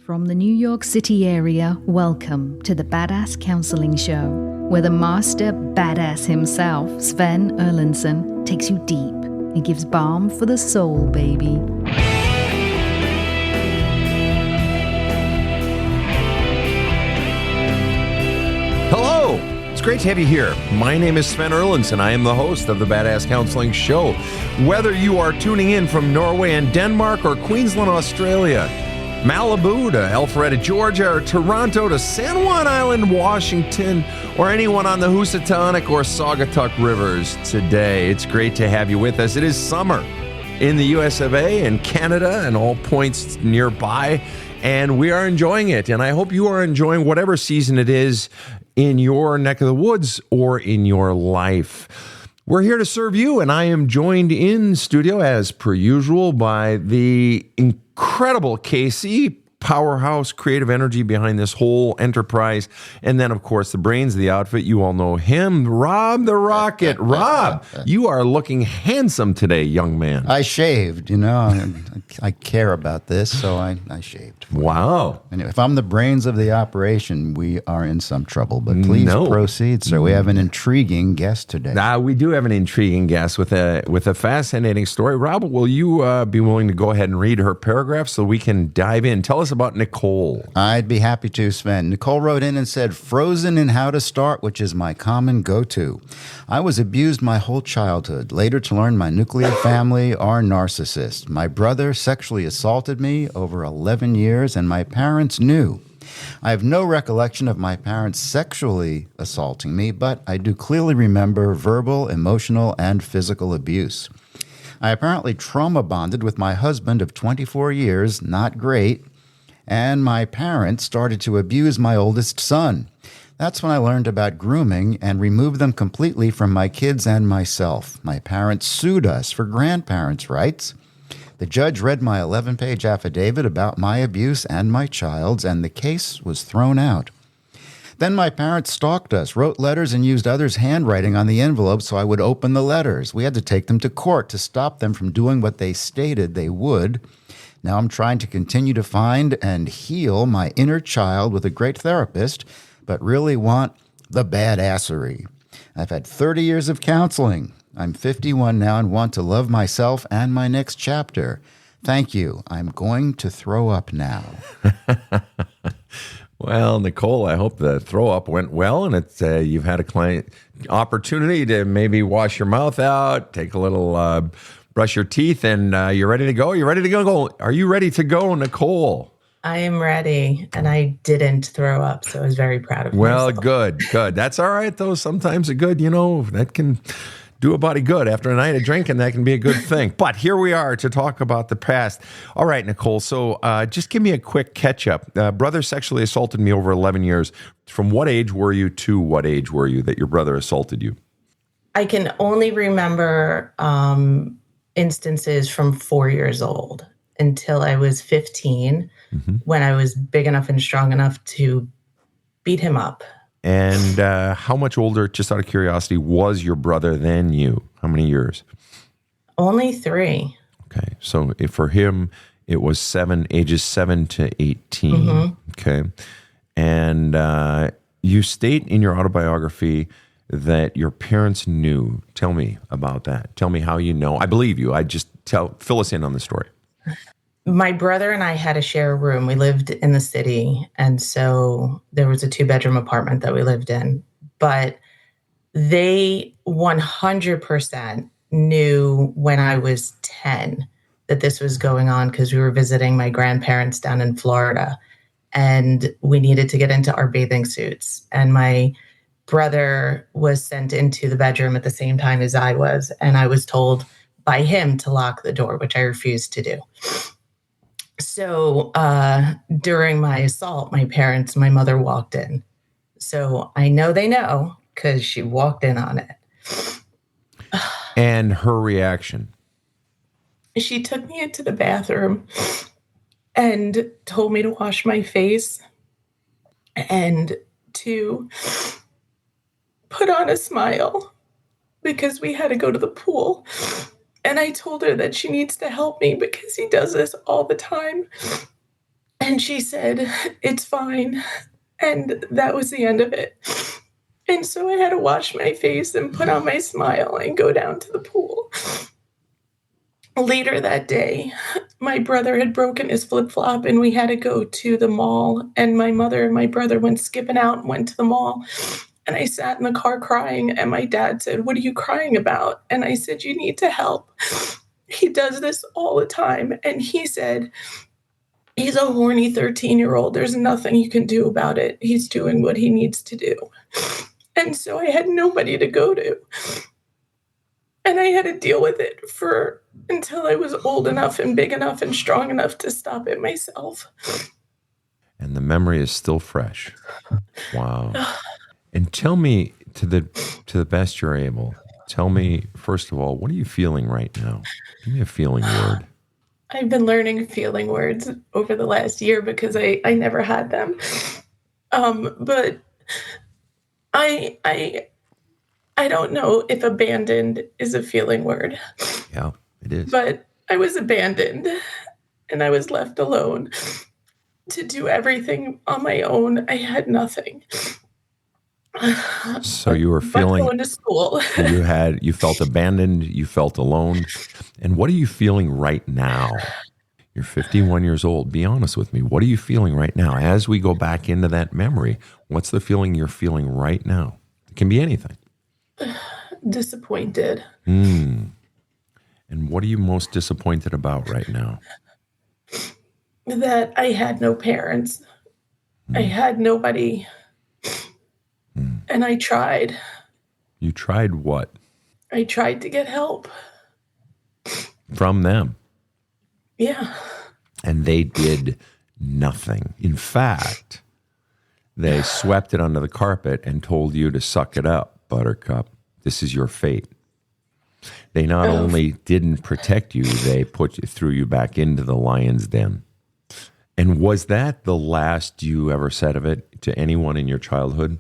From the New York City area, welcome to the Badass Counseling Show, where the master badass himself, Sven Erlandson, takes you deep and gives balm for the soul, baby. Hello! It's great to have you here. My name is Sven Erlandson. I am the host of the Badass Counseling Show. Whether you are tuning in from Norway and Denmark or Queensland, Australia, Malibu to Alpharetta, Georgia, or Toronto to San Juan Island, Washington, or anyone on the Housatonic or Saugatuck Rivers today, it's great to have you with us. It is summer in the US of A and Canada and all points nearby, and we are enjoying it. And I hope you are enjoying whatever season it is in your neck of the woods or in your life. We're here to serve you, and I am joined in studio, as per usual, by the incredible Casey, powerhouse creative energy behind this whole enterprise. And then, of course, the brains of the outfit. You all know him, Rob the Rocket. Rob, you are looking handsome today, young man. I shaved, you know. I care about this, so I shaved. Wow. Anyway, if I'm the brains of the operation, we are in some trouble. But please proceed, sir. We have an intriguing guest today. We do have an intriguing guest with a fascinating story. Rob, will you be willing to go ahead and read her paragraph so we can dive in? Tell us about Nicole. I'd be happy to, Sven. Nicole wrote in and said, "Frozen in how to start, which is my common go-to. I was abused my whole childhood, later to learn my nuclear family are narcissists. My brother sexually assaulted me over 11 years, and my parents knew. I have no recollection of my parents sexually assaulting me, but I do clearly remember verbal, emotional, and physical abuse. I apparently trauma bonded with my husband of 24 years, not great, and my parents started to abuse my oldest son. That's when I learned about grooming and removed them completely from my kids and myself. My parents sued us for grandparents' rights. The judge read my 11-page affidavit about my abuse and my child's, and the case was thrown out. Then my parents stalked us, wrote letters, and used others' handwriting on the envelope so I would open the letters. We had to take them to court to stop them from doing what they stated they would. Now I'm trying to continue to find and heal my inner child with a great therapist, but really want the badassery. I've had 30 years of counseling. I'm 51 now and want to love myself and my next chapter. Thank you. I'm going to throw up now." Well, Nicole, I hope the throw up went well, and it's you've had a client opportunity to maybe wash your mouth out, take a little brush your teeth, and you're ready to go. You're ready to go. Are you ready to go, Nicole? I am ready, and I didn't throw up, so I was very proud of myself. Well, good. That's all right, though. Sometimes a good, that can do a body good. After a night of drinking, that can be a good thing. But here we are to talk about the past. All right, Nicole, so just give me a quick catch-up. Brother sexually assaulted me over 11 years. From what age were you to what age were you that your brother assaulted you? I can only remember instances from 4 years old until I was 15, when I was big enough and strong enough to beat him up. And how much older, just out of curiosity, was your brother than you? How many years? Only 3. Okay. So for him, it was ages 7 to 18. Okay. And you state in your autobiography that your parents knew. Tell me about that. Tell me how you know. I believe you. Fill us in on the story. My brother and I had to share a room. We lived in the city, and so there was a 2-bedroom apartment that we lived in. But they 100% knew when I was 10 that this was going on because we were visiting my grandparents down in Florida, and we needed to get into our bathing suits. And my brother was sent into the bedroom at the same time as I was, and I was told by him to lock the door, which I refused to do. So during my assault, my mother walked in. So I know they know because she walked in on it. And her reaction? She took me into the bathroom and told me to wash my face and to put on a smile because we had to go to the pool. And I told her that she needs to help me because he does this all the time. And And she said, "It's fine." And that was the end of it. And so I had to wash my face and put on my smile and go down to the pool. Later that day, my brother had broken his flip-flop and we had to go to the mall. And my mother and my brother went skipping out and went to the mall. And I sat in the car crying. And my dad said, "What are you crying about?" And I said, "You need to help. He does this all the time." And he said, "He's a horny 13-year-old. There's nothing you can do about it. He's doing what he needs to do." And so I had nobody to go to. And I had to deal with it until I was old enough and big enough and strong enough to stop it myself. And the memory is still fresh. Wow. And tell me, to the best you're able, tell me, first of all, what are you feeling right now? Give me a feeling word. I've been learning feeling words over the last year because I never had them. But I don't know if abandoned is a feeling word. Yeah, it is. But I was abandoned and I was left alone to do everything on my own. I had nothing. So you were feeling going to school. you felt abandoned, you felt alone. And what are you feeling right now? You're 51 years old. Be honest with me. What are you feeling right now? As we go back into that memory, what's the feeling you're feeling right now? It can be anything. Disappointed. And what are you most disappointed about right now? That I had no parents. I had nobody. And I tried. You tried what? I tried to get help. From them. Yeah. And they did nothing. In fact, they swept it under the carpet and told you to suck it up, Buttercup. This is your fate. They not only didn't protect you, they threw you back into the lion's den. And was that the last you ever said of it to anyone in your childhood?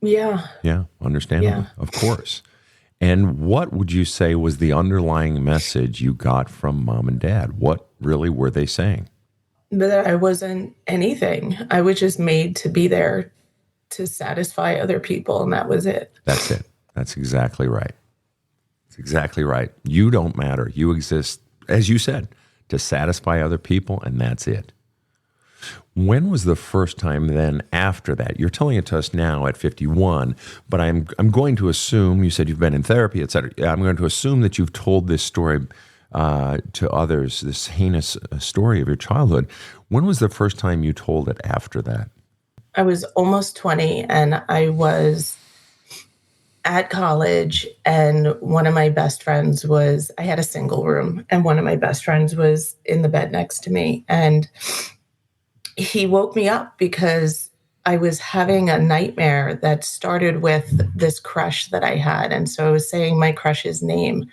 Yeah. Yeah, understandable. Yeah. Of course. And what would you say was the underlying message you got from mom and dad? What really were they saying? That I wasn't anything. I was just made to be there to satisfy other people, and that was it. That's it. That's exactly right. That's exactly right. You don't matter. You exist, as you said, to satisfy other people, and that's it. When was the first time then after that? You're telling it to us now at 51, but I'm going to assume, you said you've been in therapy, et cetera. I'm going to assume that you've told this story to others, this heinous story of your childhood. When was the first time you told it after that? I was almost 20 and I was at college, and one of my best friends I had a single room, and one of my best friends was in the bed next to me. And he woke me up because I was having a nightmare that started with this crush that I had. And so I was saying my crush's name,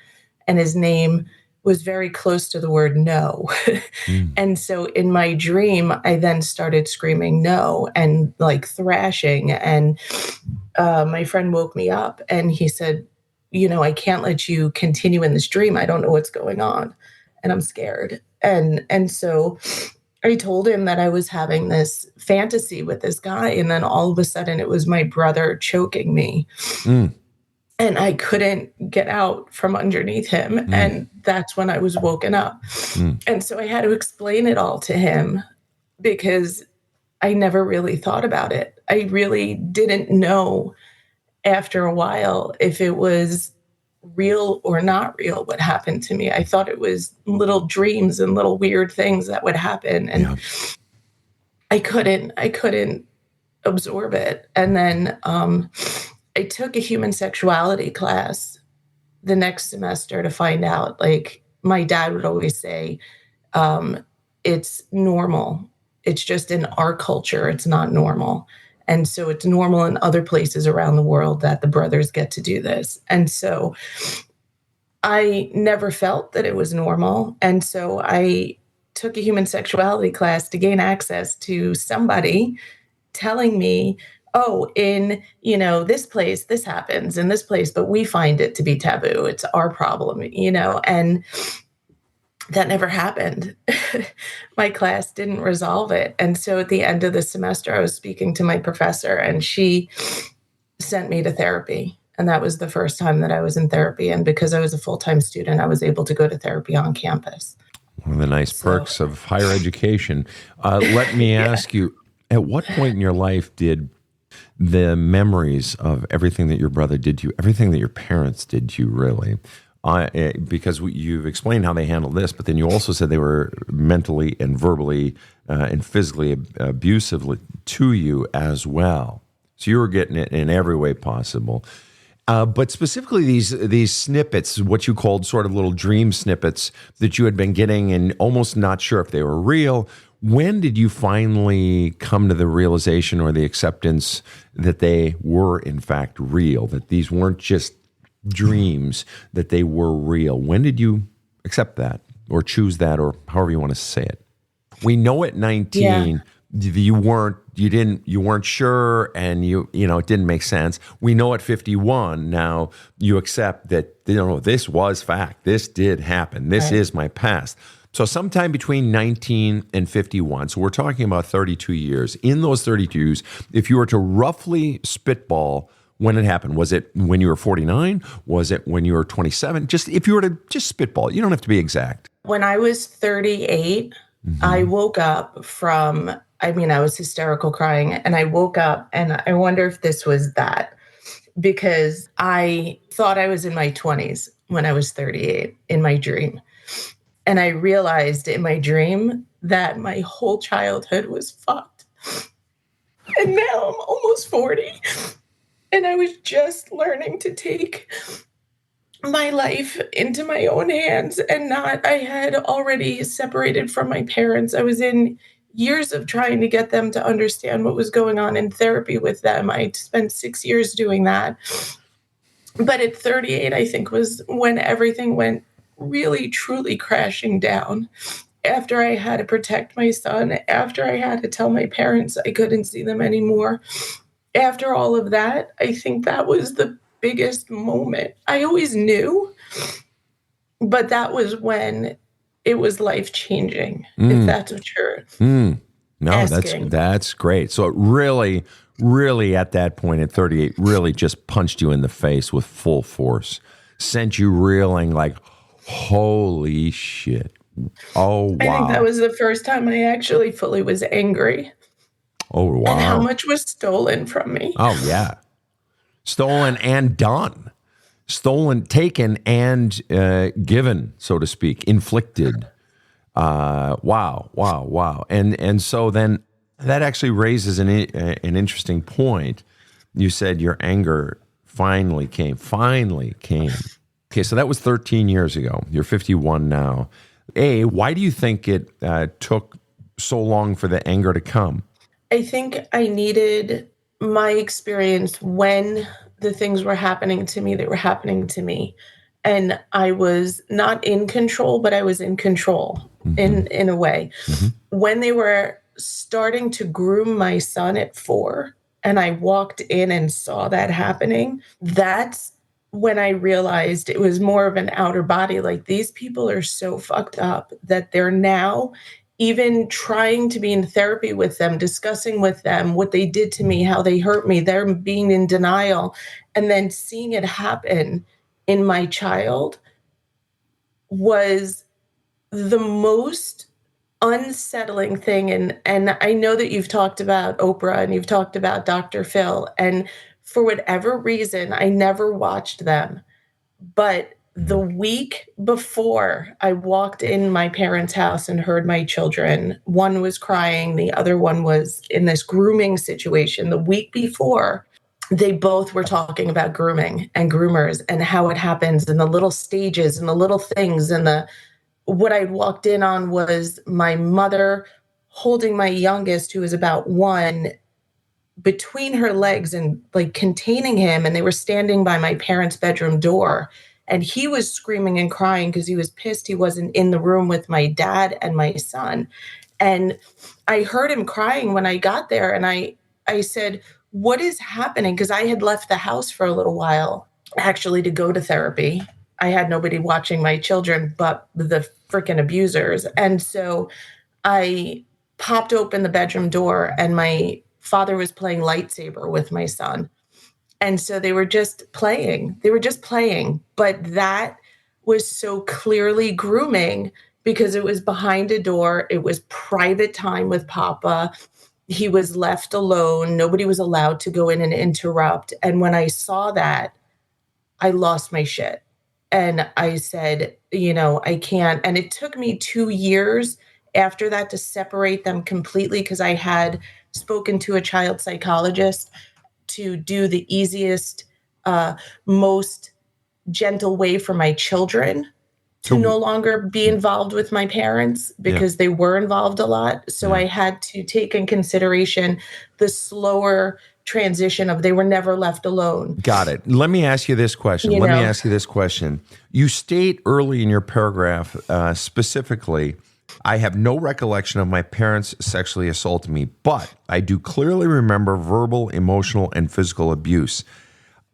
and his name was very close to the word no. And so in my dream, I then started screaming no and like thrashing. And my friend woke me up and he said, "I can't let you continue in this dream. I don't know what's going on and I'm scared." And so I told him that I was having this fantasy with this guy. And then all of a sudden it was my brother choking me. And I couldn't get out from underneath him. And that's when I was woken up. And so I had to explain it all to him because I never really thought about it. I really didn't know after a while if it was real or not real what happened to me. I thought it was little dreams and little weird things that would happen. And I couldn't absorb it. And then I took a human sexuality class the next semester to find out. Like my dad would always say, it's normal. It's just in our culture, it's not normal. And so it's normal in other places around the world that the brothers get to do this. And so I never felt that it was normal. And so I took a human sexuality class to gain access to somebody telling me, "Oh, in, this place, this happens in this place, but we find it to be taboo. It's our problem, And that never happened. My class didn't resolve it. And so at the end of the semester, I was speaking to my professor, and she sent me to therapy. And that was the first time that I was in therapy. And because I was a full-time student, I was able to go to therapy on campus. One of the nice perks of higher education. Let me ask you, at what point in your life did the memories of everything that your brother did to you, everything that your parents did to you, really? Because you've explained how they handled this, but then you also said they were mentally and verbally and physically abusive to you as well. So you were getting it in every way possible. But specifically these snippets, what you called sort of little dream snippets that you had been getting and almost not sure if they were real. When did you finally come to the realization or the acceptance that they were in fact real, that these weren't just dreams, that they were real? When did you accept that or choose that, or however you want to say it? We know at 19 you weren't sure, and you know it didn't make sense. We know at 51 now you accept that this was fact. This did happen. This is my past. So sometime between 19 and 51, so we're talking about 32 years. In those 32 years, if you were to roughly spitball when it happened, was it when you were 49? Was it when you were 27? Just if you were to just spitball, you don't have to be exact. When I was 38, I woke up from, I was hysterical crying, and I woke up and I wonder if this was that, because I thought I was in my 20s when I was 38 in my dream. And I realized in my dream that my whole childhood was fucked. And now I'm almost 40. And I was just learning to take my life into my own hands I had already separated from my parents. I was in years of trying to get them to understand what was going on in therapy with them. I spent 6 years doing that. But at 38, I think was when everything went really, truly crashing down. After I had to protect my son, after I had to tell my parents I couldn't see them anymore, after all of that, I think that was the biggest moment. I always knew, but that was when it was life-changing, if that's what you're asking. That's great. So it really, really at that point at 38, really just punched you in the face with full force, sent you reeling like, holy shit. Oh, wow. I think that was the first time I actually fully was angry. Oh, wow. And how much was stolen from me. Oh, yeah. Stolen and done. Stolen, taken, and given, so to speak, inflicted. Wow. And so then that actually raises an interesting point. You said your anger finally came. Okay, so that was 13 years ago. You're 51 now. Why do you think it took so long for the anger to come? I think I needed my experience when the things were happening to me that were happening to me. And I was not in control, but I was in control in a way. When they were starting to groom my son at 4, and I walked in and saw that happening, that's when I realized it was more of an outer body. Like, these people are so fucked up that they're now even trying to be in therapy with them, discussing with them what they did to me, how they hurt me. They're being in denial. And then seeing it happen in my child was the most unsettling thing. And I know that you've talked about Oprah and you've talked about Dr. Phil. And for whatever reason, I never watched them. But the week before I walked in my parents' house and heard my children, one was crying, the other one was in this grooming situation. The week before, they both were talking about grooming and groomers and how it happens and the little stages and the little things. And what I walked in on was my mother holding my youngest, who was about 1, between her legs and like containing him. And they were standing by my parents' bedroom door. And he was screaming and crying because he was pissed he wasn't in the room with my dad and my son. And I heard him crying when I got there. And I said, what is happening? Because I had left the house for a little while, actually, to go to therapy. I had nobody watching my children but the freaking abusers. And so I popped open the bedroom door and my father was playing lightsaber with my son. And so they were just playing. They were just playing. But that was so clearly grooming because it was behind a door. It was private time with Papa. He was left alone. Nobody was allowed to go in and interrupt. And when I saw that, I lost my shit. And I said, I can't. And it took me 2 years after that to separate them completely because I had spoken to a child psychologist to do the easiest, most gentle way for my children to no longer be involved with my parents because they were involved a lot. So I had to take in consideration the slower transition of they were never left alone. Got it. Let me ask you this question. You state early in your paragraph, specifically, I have no recollection of my parents sexually assaulting me, but I do clearly remember verbal, emotional, and physical abuse.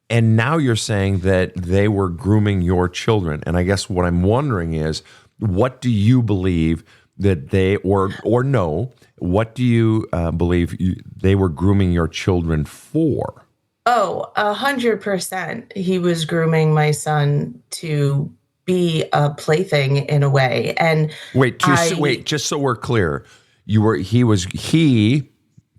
And now you're saying that they were grooming your children. And I guess what I'm wondering is, what do you believe that they, or no, what do you believe they were grooming your children for? Oh, 100%. He was grooming my son to be a plaything in a way. And wait, just so we're clear, he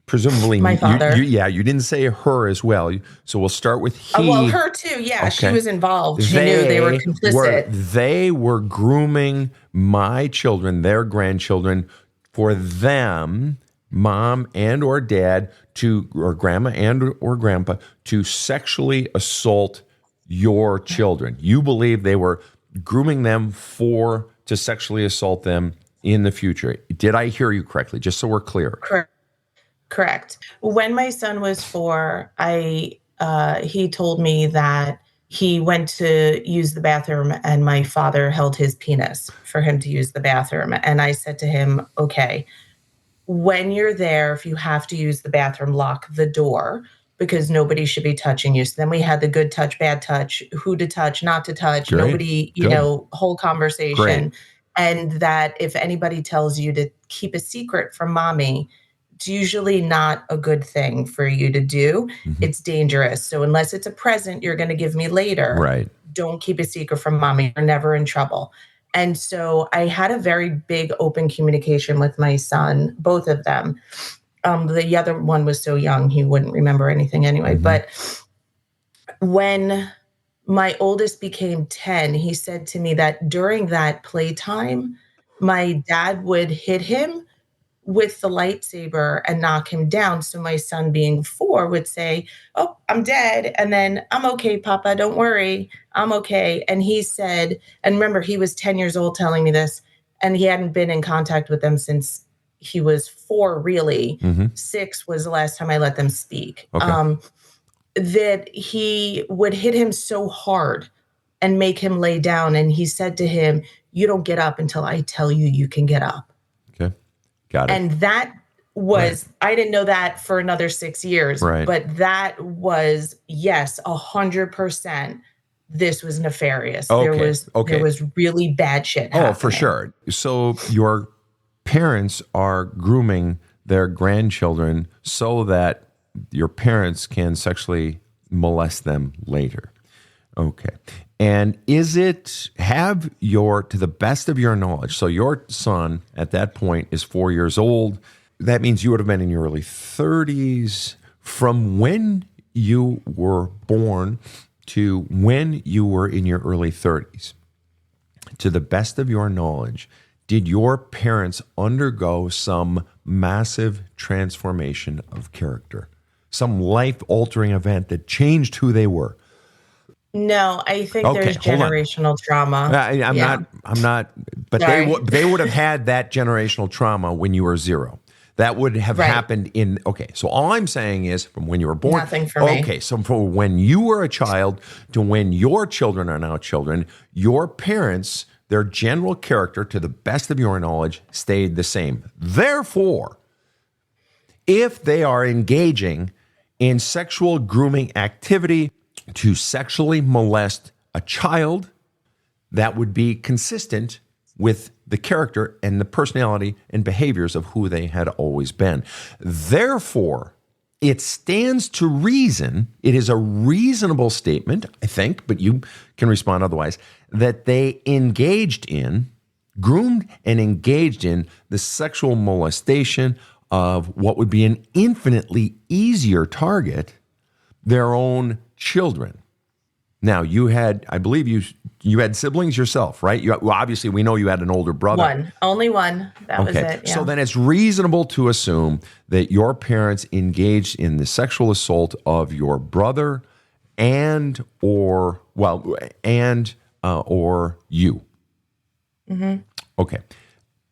presumably my father. You didn't say her as well. So we'll start with he. Well, her too. Yeah, okay. She was involved. She knew they were complicit. They were grooming my children, their grandchildren, for them, mom and or dad, or grandma and or grandpa, to sexually assault your children. You believe they were grooming them to sexually assault them in the future. Did I hear you correctly? Just so we're clear. Correct. When my son was 4, he told me that he went to use the bathroom and my father held his penis for him to use the bathroom. And I said to him, okay, when you're there, if you have to use the bathroom, lock the door because nobody should be touching you. So then we had the good touch, bad touch, who to touch, not to touch, Great. Nobody, whole conversation. Great. And that if anybody tells you to keep a secret from mommy, it's usually not a good thing for you to do. Mm-hmm. It's dangerous. So unless it's a present you're going to give me later, right, don't keep a secret from mommy. You're never in trouble. And so I had a very big open communication with my son, both of them. The other one was so young, he wouldn't remember anything anyway. Mm-hmm. But when my oldest became 10, he said to me that during that playtime, my dad would hit him with the lightsaber and knock him down. So my son being 4 would say, oh, I'm dead. And then I'm okay, Papa, don't worry. I'm okay. And he said, and remember, he was 10 years old telling me this, and he hadn't been in contact with them since he was 4, really. Mm-hmm. 6 was the last time I let them speak. Okay. That he would hit him so hard and make him lay down. And he said to him, you don't get up until I tell you you can get up. Got it. And that was, right. I didn't know that for another 6 years, right. But that was, yes, 100%. This was nefarious. Okay. There was really bad shit happening. Oh, for sure. So your parents are grooming their grandchildren so that your parents can sexually molest them later. Okay. And to the best of your knowledge, so your son at that point is 4 years old. That means you would have been in your early 30s. From when you were born to when you were in your early 30s, to the best of your knowledge, did your parents undergo some massive transformation of character? Some life-altering event that changed who they were? No, I think there's generational trauma. I'm not, but Sorry. they would have had that generational trauma when you were 0. That would have happened so all I'm saying is from when you were born. Nothing for me. Okay, so from when you were a child to when your children are now children, your parents, their general character, to the best of your knowledge, stayed the same. Therefore, if they are engaging in sexual grooming activity to sexually molest a child, that would be consistent with the character and the personality and behaviors of who they had always been. Therefore, it stands to reason, it is a reasonable statement, I think, but you can respond otherwise, that they groomed and engaged in the sexual molestation of what would be an infinitely easier target, their own children. Now, I believe you had siblings yourself, right? Obviously, we know you had an older brother. Only one. That was it. Yeah. So then it's reasonable to assume that your parents engaged in the sexual assault of your brother or you. Mm-hmm. Okay.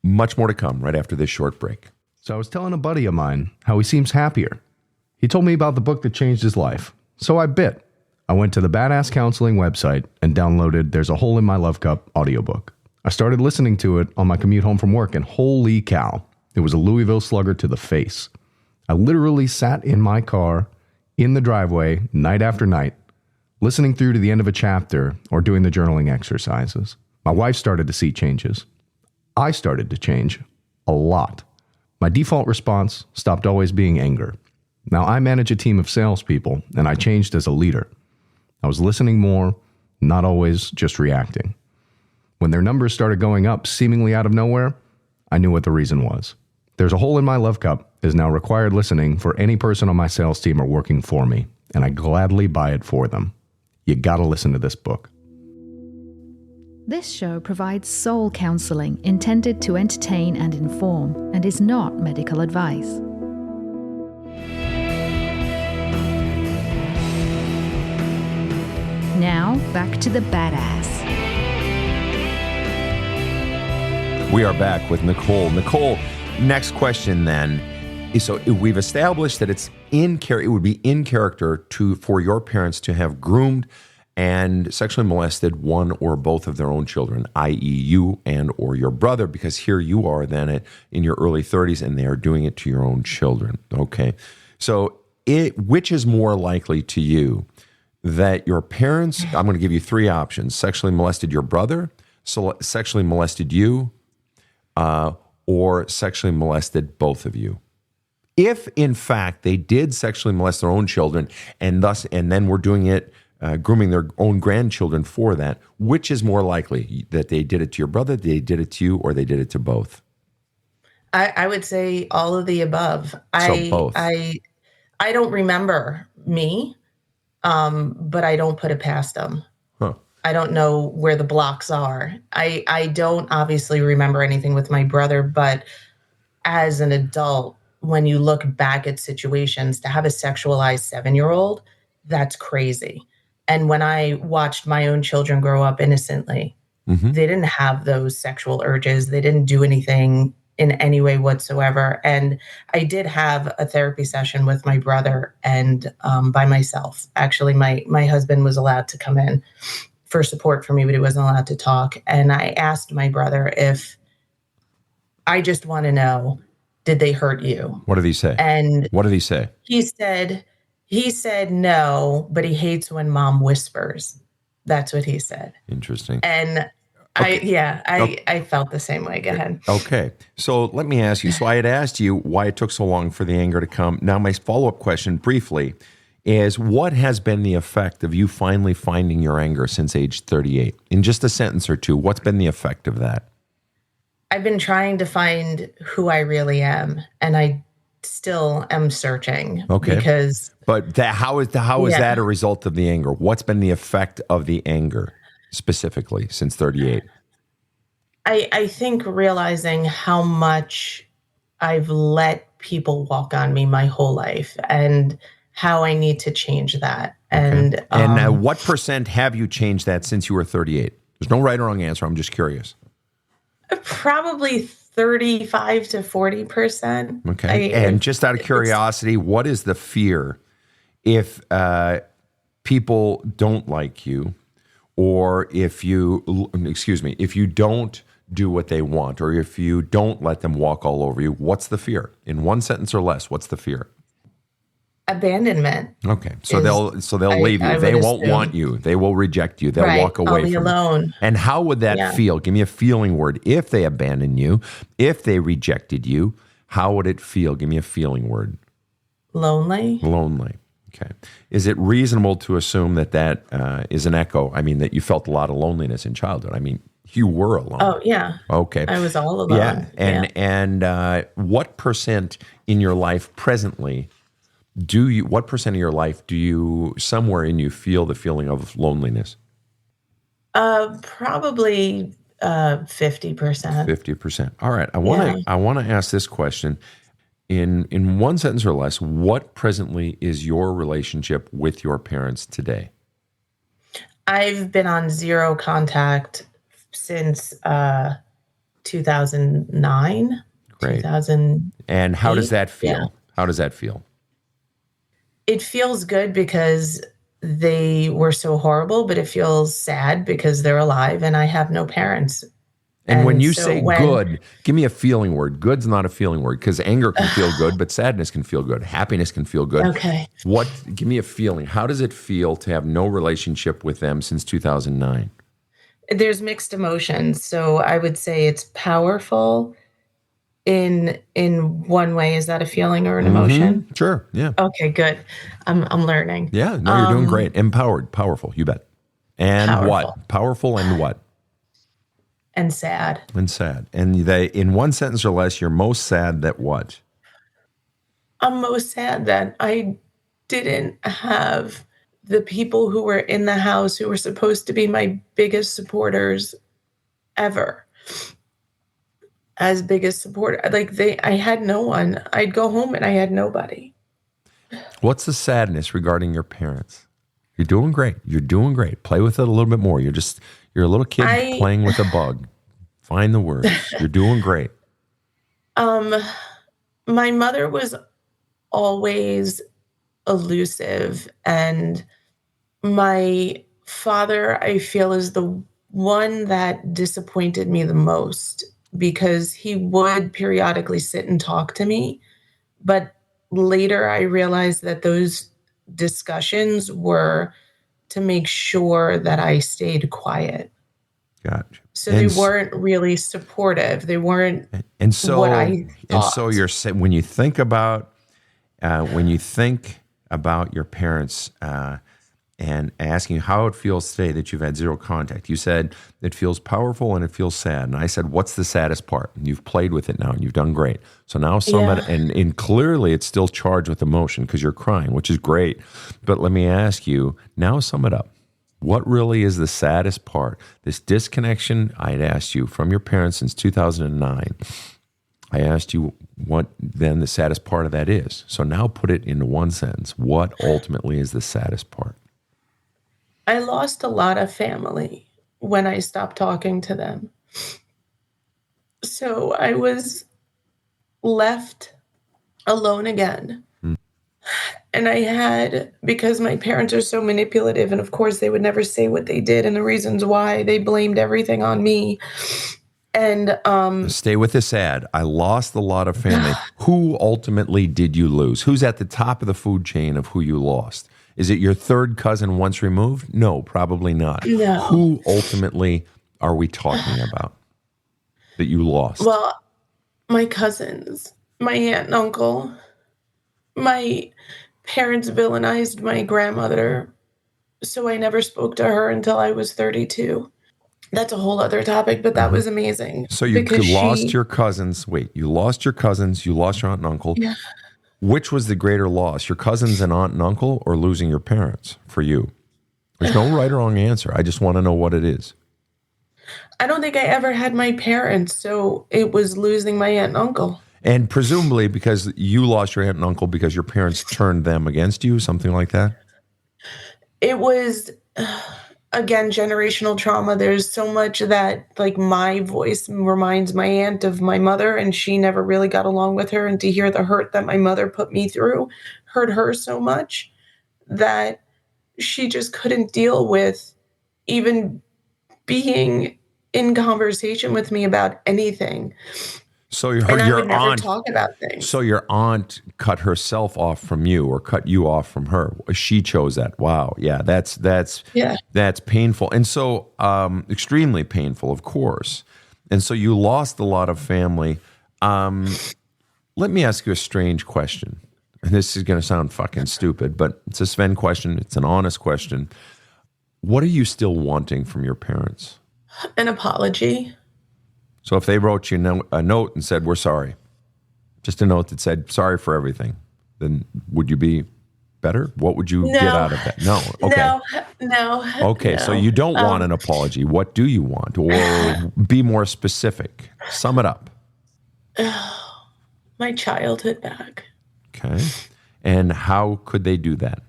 Much more to come right after this short break. So I was telling a buddy of mine how he seems happier. He told me about the book that changed his life. So I bit. I went to the Badass Counseling website and downloaded There's a Hole in My Love Cup audiobook. I started listening to it on my commute home from work, and holy cow, it was a Louisville slugger to the face. I literally sat in my car in the driveway night after night, listening through to the end of a chapter or doing the journaling exercises. My wife started to see changes. I started to change a lot. My default response stopped always being anger. Now I manage a team of salespeople, and I changed as a leader. I was listening more, not always just reacting. When their numbers started going up seemingly out of nowhere, I knew what the reason was. There's a Hole in My Love Cup is now required listening for any person on my sales team or working for me, and I gladly buy it for them. You gotta listen to this book. This show provides soul counseling intended to entertain and inform and is not medical advice. Now, back to the badass. We are back with Nicole. Nicole, next question then. So we've established that it would be in character for your parents to have groomed and sexually molested one or both of their own children, i.e. you and or your brother, because here you are then in your early 30s and they are doing it to your own children. Okay. So which is more likely to you? That your parents, I'm going to give you three options, sexually molested your brother, sexually molested you, or sexually molested both of you. If, in fact, they did sexually molest their own children and then were doing it, grooming their own grandchildren for that, which is more likely that they did it to your brother, they did it to you, or they did it to both? I would say all of the above. Both. I don't remember me. But I don't put it past them. Huh. I don't know where the blocks are. I don't obviously remember anything with my brother, but as an adult, when you look back at situations, to have a sexualized 7-year-old, that's crazy. And when I watched my own children grow up innocently, they didn't have those sexual urges. They didn't do anything in any way whatsoever. And I did have a therapy session with my brother and by myself. Actually, my husband was allowed to come in for support for me, but he wasn't allowed to talk. And I asked my brother if I just want to know, did they hurt you? What did he say? And what did he say? He said no, but he hates when mom whispers. That's what he said. Interesting. And okay. I felt the same way. Go ahead. Okay. So let me ask you. So I had asked you why it took so long for the anger to come. Now my follow-up question briefly is, what has been the effect of you finally finding your anger since age 38? In just a sentence or two, what's been the effect of that? I've been trying to find who I really am, and I still am searching. Okay. But how is that a result of the anger? What's been the effect of the anger specifically since 38? I think realizing how much I've let people walk on me my whole life and how I need to change that. Okay. And what percent have you changed that since you were 38? There's no right or wrong answer. I'm just curious. Probably 35 to 40%. Okay. And just out of curiosity, what is the fear if people don't like you, or if you don't do what they want, or if you don't let them walk all over you? What's the fear? In one sentence or less, what's the fear? Abandonment. Okay. So is, they'll leave you. I They would won't assume. want you. They will reject you. They'll Right. walk away I'll be from you. alone. And how would that Yeah. feel? Give me a feeling word. If they abandoned you, if they rejected you, how would it feel? Give me a feeling word. Lonely. Lonely. Okay. Is it reasonable to assume that is an echo? I mean, that you felt a lot of loneliness in childhood. I mean, you were alone. Oh, yeah. Okay. I was all alone. Yeah. And what percent in your life presently what percent of your life do you, somewhere in you, feel the feeling of loneliness? Probably 50%. 50%. All right. I Yeah. want to ask this question in one sentence or less. What presently is your relationship with your parents today? I've been on zero contact since 2009, Great. 2000. And how does that feel? Yeah. How does that feel? It feels good because they were so horrible, but it feels sad because they're alive and I have no parents. And when you so say good, give me a feeling word. Good's not a feeling word because anger can feel good, but sadness can feel good. Happiness can feel good. Okay. Give me a feeling. How does it feel to have no relationship with them since 2009? There's mixed emotions. So I would say it's powerful in one way. Is that a feeling or an emotion? Sure. Yeah. Okay, good. I'm learning. Yeah. No, you're doing great. Empowered, powerful. You bet. And Powerful. what? Powerful and what? And sad. And sad. And in one sentence or less, you're most sad that what? I'm most sad that I didn't have the people who were in the house who were supposed to be my biggest supporters ever. As biggest supporter. I had no one. I'd go home and I had nobody. What's the sadness regarding your parents? You're doing great. You're doing great. Play with it a little bit more. You're a little kid playing with a bug. Find the words. You're doing great. My mother was always elusive, and my father, I feel, is the one that disappointed me the most because he would periodically sit and talk to me. But later I realized that those discussions were to make sure that I stayed quiet. Gotcha. So they weren't really supportive. They weren't what I thought. And so you're saying when you think about your parents and asking how it feels today that you've had zero contact, you said it feels powerful and it feels sad. And I said, what's the saddest part? And you've played with it now and you've done great. So now and clearly it's still charged with emotion because you're crying, which is great. But let me ask you, now sum it up. What really is the saddest part? This disconnection I'd asked you from your parents since 2009. I asked you what then the saddest part of that is. So now put it into one sentence. What ultimately is the saddest part? I lost a lot of family when I stopped talking to them. So I was left alone again. And because my parents are so manipulative, and of course they would never say what they did and the reasons why, they blamed everything on me. And stay with this ad. I lost a lot of family. Who ultimately did you lose? Who's at the top of the food chain of who you lost? Is it your third cousin once removed? No, probably not. No. Who ultimately are we talking about that you lost? Well, my cousins, my aunt and uncle. My parents villainized my grandmother, so I never spoke to her until I was 32. That's a whole other topic, but that was amazing. So you lost your cousins. Wait, you lost your cousins, you lost your aunt and uncle. Yeah. Which was the greater loss, your cousins and aunt and uncle, or losing your parents for you? There's no right or wrong answer. I just want to know what it is. I don't think I ever had my parents, so it was losing my aunt and uncle. And presumably because you lost your aunt and uncle because your parents turned them against you, something like that? It was, again, generational trauma. There's so much that, like, my voice reminds my aunt of my mother, and she never really got along with her. And to hear the hurt that my mother put me through hurt her so much that she just couldn't deal with even being in conversation with me about anything. So and I your would never aunt talk about things. So your aunt cut herself off from you, or cut you off from her. She chose that. Wow. Yeah, that's painful, and so extremely painful, of course. And so you lost a lot of family. Let me ask you a strange question. And this is going to sound fucking stupid, but it's a Sven question. It's an honest question. What are you still wanting from your parents? An apology. So if they wrote you a note and said, "We're sorry," just a note that said, "Sorry for everything," then would you be better? What would you get out of that? No. Okay. No. Okay. No. So you don't want an apology. What do you want? Or be more specific. Sum it up. My childhood back. Okay. And how could they do that?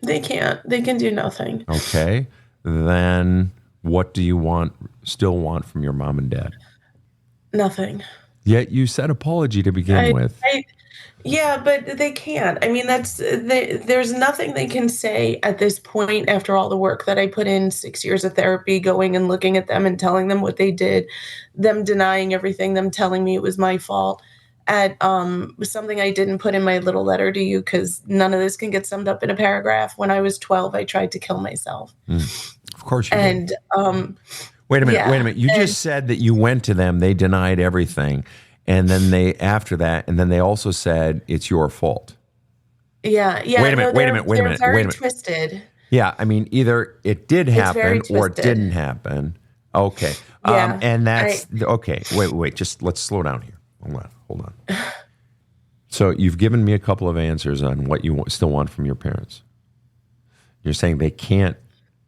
They can't. They can do nothing. Okay. Then what do you still want from your mom and dad? Nothing. Yet you said apology to begin with. Yeah, but they can't. I mean, there's nothing they can say at this point after all the work that I put in, 6 years of therapy, going and looking at them and telling them what they did, them denying everything, them telling me it was my fault. Something I didn't put in my little letter to you, because none of this can get summed up in a paragraph. When I was 12, I tried to kill myself. Of course you did. And wait a minute. You just said that you went to them, they denied everything. And then they also said it's your fault. Yeah. Wait a minute. They're very twisted. Yeah, I mean, either it did happen or it didn't happen. Okay. Yeah, and that's okay. Wait. Just let's slow down here. Hold on. So you've given me a couple of answers on what you still want from your parents. You're saying they can't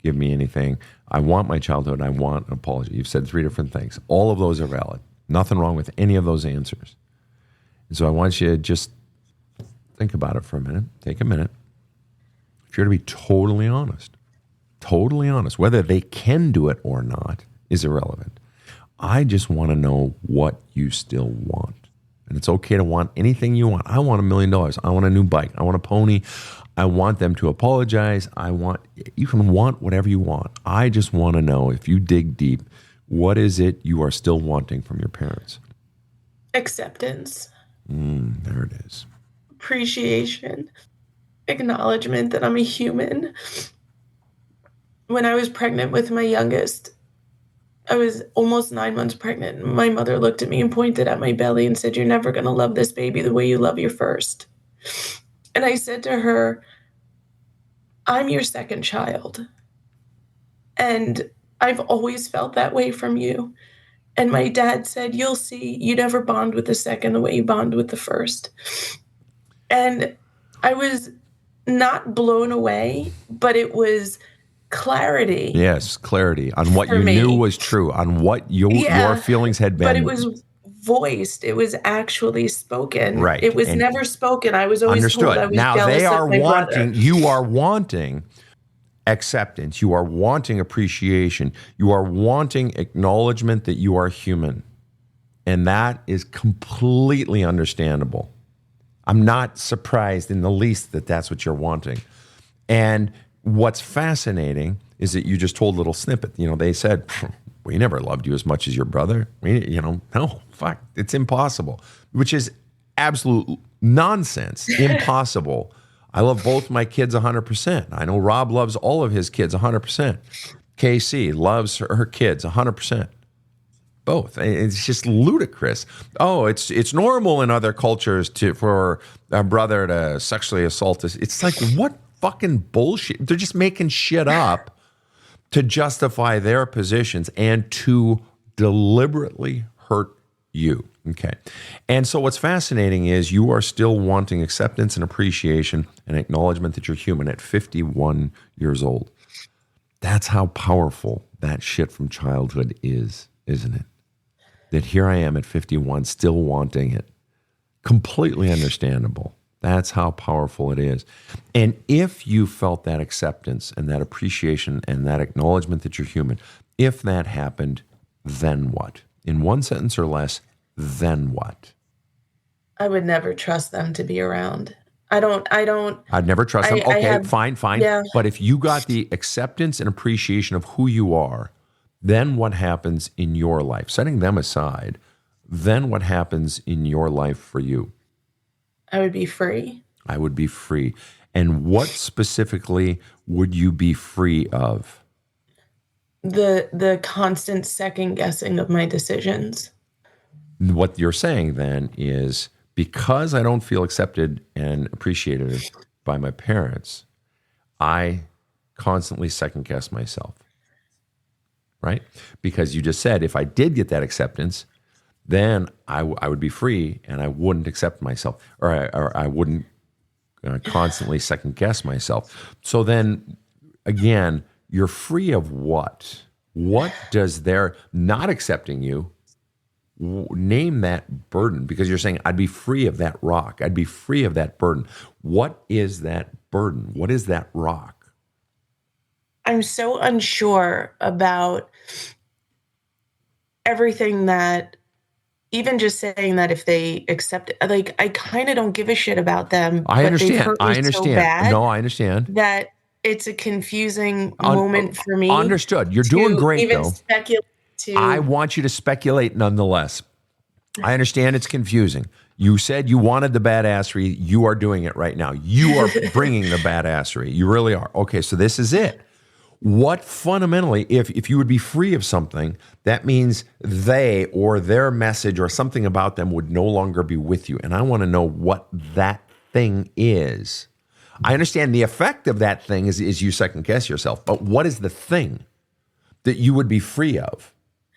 give me anything. I want my childhood. I want an apology. You've said 3 different things. All of those are valid. Nothing wrong with any of those answers. And so I want you to just think about it for a minute. Take a minute. If you're to be totally honest, whether they can do it or not is irrelevant. I just want to know what you still want. And it's okay to want anything you want. I want $1 million. I want a new bike. I want a pony. I want them to apologize. You can want whatever you want. I just want to know, if you dig deep, what is it you are still wanting from your parents? Acceptance. There it is. Appreciation. Acknowledgement that I'm a human. When I was pregnant with my youngest, I was almost 9 months pregnant. My mother looked at me and pointed at my belly and said, "You're never going to love this baby the way you love your first." And I said to her, "I'm your second child. And I've always felt that way from you." And my dad said, "You'll see, you never bond with the second the way you bond with the first." And I was not blown away, but it was clarity. Yes, clarity on what you knew was true, on what your feelings had been. But it was voiced. It was actually spoken. Right. It was never spoken. I was always told I was jealous of my brother. You are wanting acceptance. You are wanting appreciation. You are wanting acknowledgement that you are human. And that is completely understandable. I'm not surprised in the least that that's what you're wanting. And what's fascinating is that you just told a little snippet. They said, "We never loved you as much as your brother." No, fuck, it's impossible, which is absolute nonsense. Impossible. I love both my kids 100%. I know Rob loves all of his kids 100%. KC loves her kids 100%. Both. It's just ludicrous. Oh, it's normal in other cultures for a brother to sexually assault us. It's like, what fucking bullshit? They're just making shit up to justify their positions and to deliberately hurt you. Okay. And so what's fascinating is you are still wanting acceptance and appreciation and acknowledgement that you're human at 51 years old. That's how powerful that shit from childhood is, isn't it? That here I am at 51 still wanting it. Completely understandable. That's how powerful it is. And if you felt that acceptance and that appreciation and that acknowledgement that you're human, if that happened, then what? In one sentence or less, then what? I would never trust them to be around. I'd never trust them. Okay, fine. Yeah. But if you got the acceptance and appreciation of who you are, then what happens in your life? Setting them aside, then what happens in your life for you? I would be free. I would be free. And what specifically would you be free of? The constant second guessing of my decisions. What you're saying then is, because I don't feel accepted and appreciated by my parents, I constantly second guess myself, right? Because you just said, if I did get that acceptance, then I would be free and I wouldn't accept myself, or I wouldn't constantly second guess myself. So then again, you're free of what? What does their not accepting you, name that burden? Because you're saying, I'd be free of that rock. I'd be free of that burden. What is that burden? What is that rock? I'm so unsure about everything that, even just saying that if they accept it, like, I kind of don't give a shit about them. I but understand. they've hurt me I understand. So bad No, I understand. that it's a confusing moment for me. Understood. You're doing great, even though. Speculate I want you to speculate nonetheless. I understand it's confusing. You said you wanted the badassery. You are doing it right now. You are bringing the badassery. You really are. Okay, so this is it. What fundamentally, if you would be free of something, that means they or their message or something about them would no longer be with you. And I want to know what that thing is. I understand the effect of that thing is you second guess yourself, but what is the thing that you would be free of?